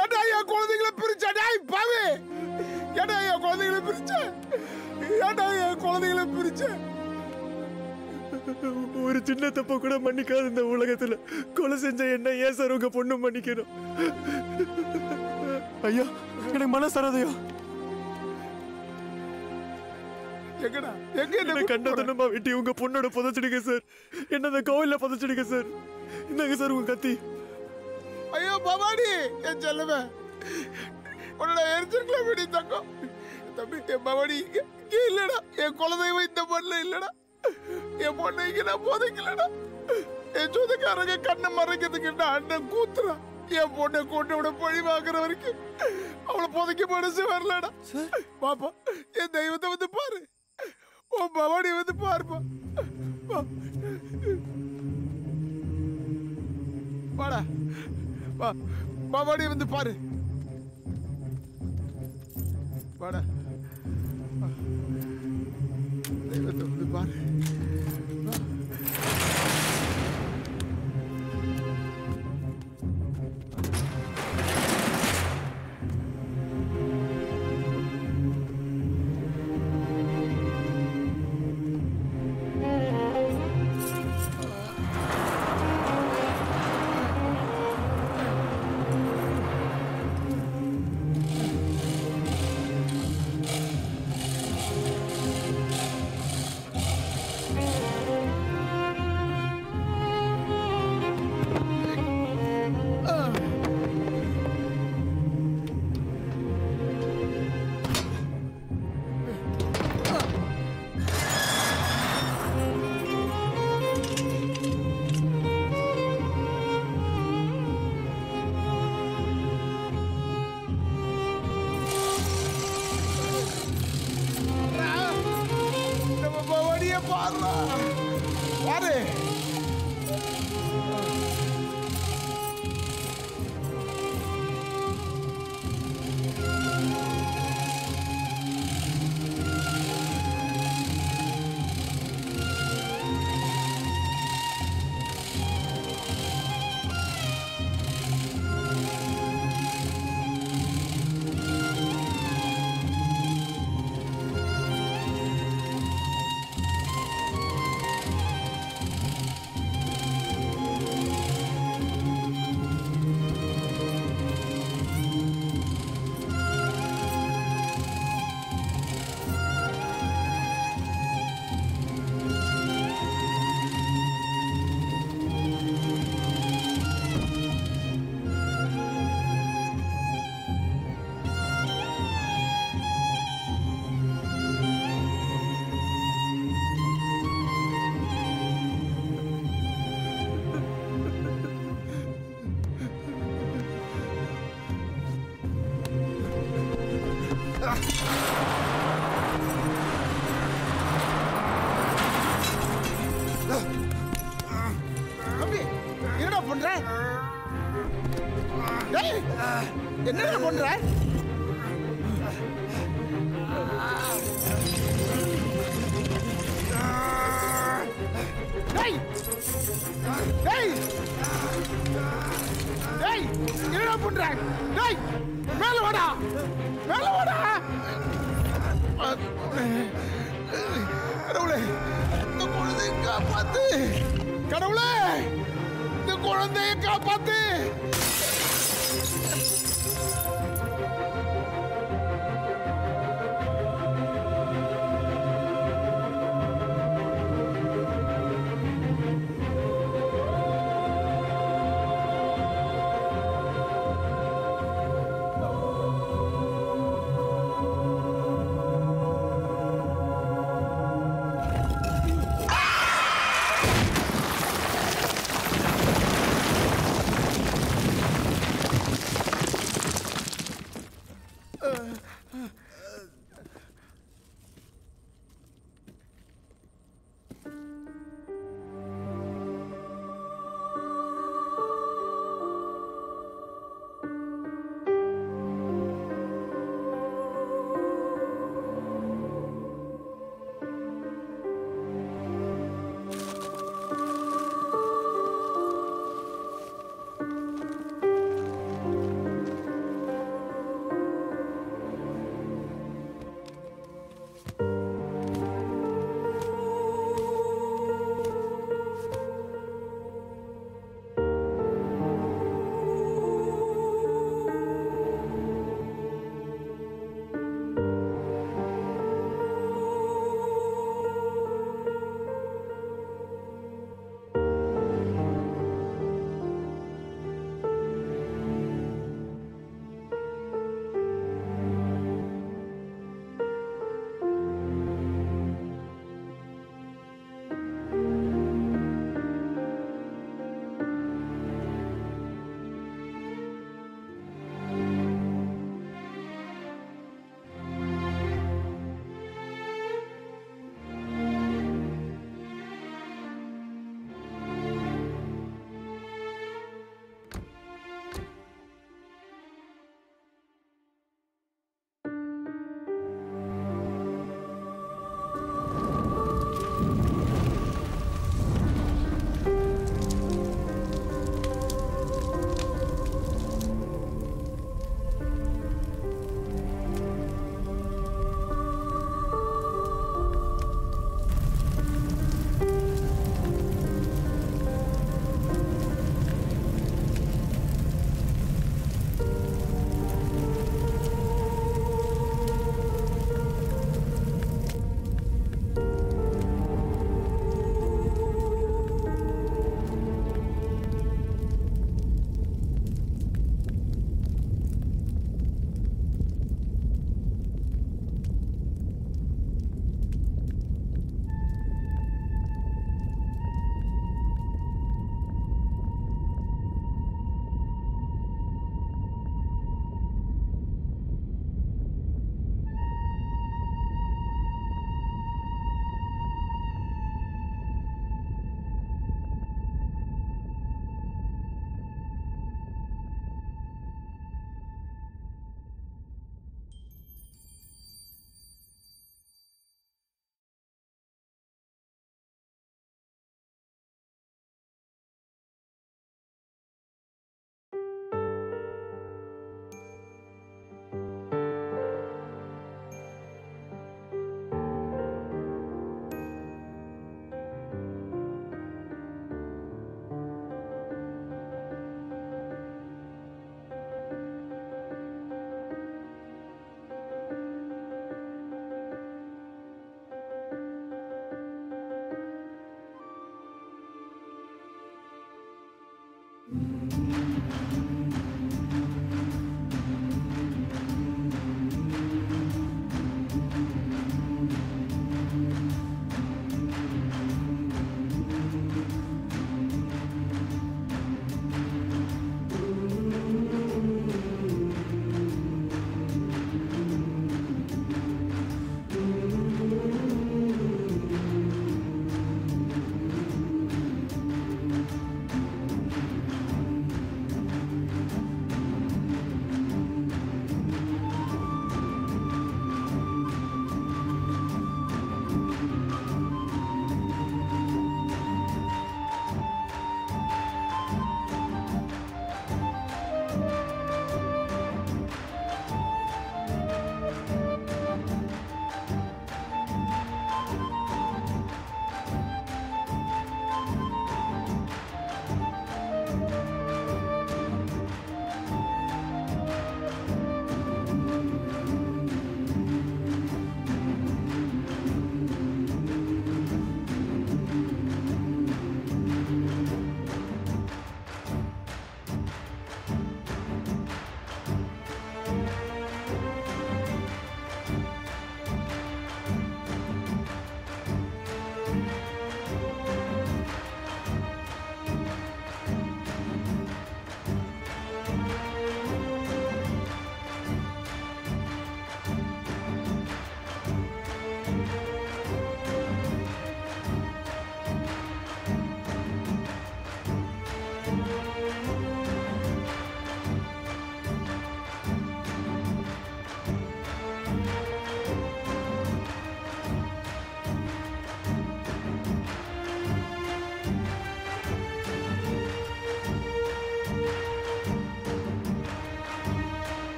ஏடா என் குழந்தைகளை பிரிச்சா? டேய் பாவி, ஏடா என் குழந்தைகளை பிரிச்ச? ஏடா என் குழந்தைகளை பிரிச்ச? ஒரு சின்ன தப்ப கூட மன்னிக்காத இந்த உலகத்துல கொலை செஞ்ச என்ன ஏன் சார் உங்க பொண்ணு மன்னிக்கணும்? ஐயா எனக்கு மனசு தராதையா. எங்கடா எங்க என்ன கண்டதனமா வெட்டி உங்க பொண்ணோட புதைச்சிடுங்க சார். என்ன அந்த கோவில்ல புதைச்சிடுங்க சார். இந்தாங்க சார் உங்க கத்தி. ஐயோ பவானி, என் செல்லவே, உன்னோட எரிச்சிருக்கலாம் வேண்டி தங்கம். தம்பி என் பவானி இங்க இல்லடா. என் குலதெய்வம் இந்த மண்ணில் இல்லடா. என் பொண்ணு இங்க நான் போதைக்கலடா. என் சொந்தக்காரங்க கண்ணை மறைக்கிறதுக்கு அண்ணன் கூத்துறா. என் பொண்ணை கொண்டு விட பழி வாங்குற வரைக்கும் அவளை புதைக்க மனசு வரலடா. பாப்பா என் தெய்வத்தை வந்து பாரு. உன் பவானி வந்து பாருப்பா. வாடா வா, பவானி வந்து பாரு. வாடா, தெய்வத்தை வந்து பாரு. குழந்தைய பாருடா பாரு. தம்பி என்னடா பண்ற? டேய் என்னடா பண்ற? டேய் டேய் டேய் என்னடா பண்ற? டேய் மேல வாடா மேல வாடா. கடவுளே இந்த குழந்தையை காப்பாத்து. கடவுளே இந்த குழந்தையை காப்பாத்து.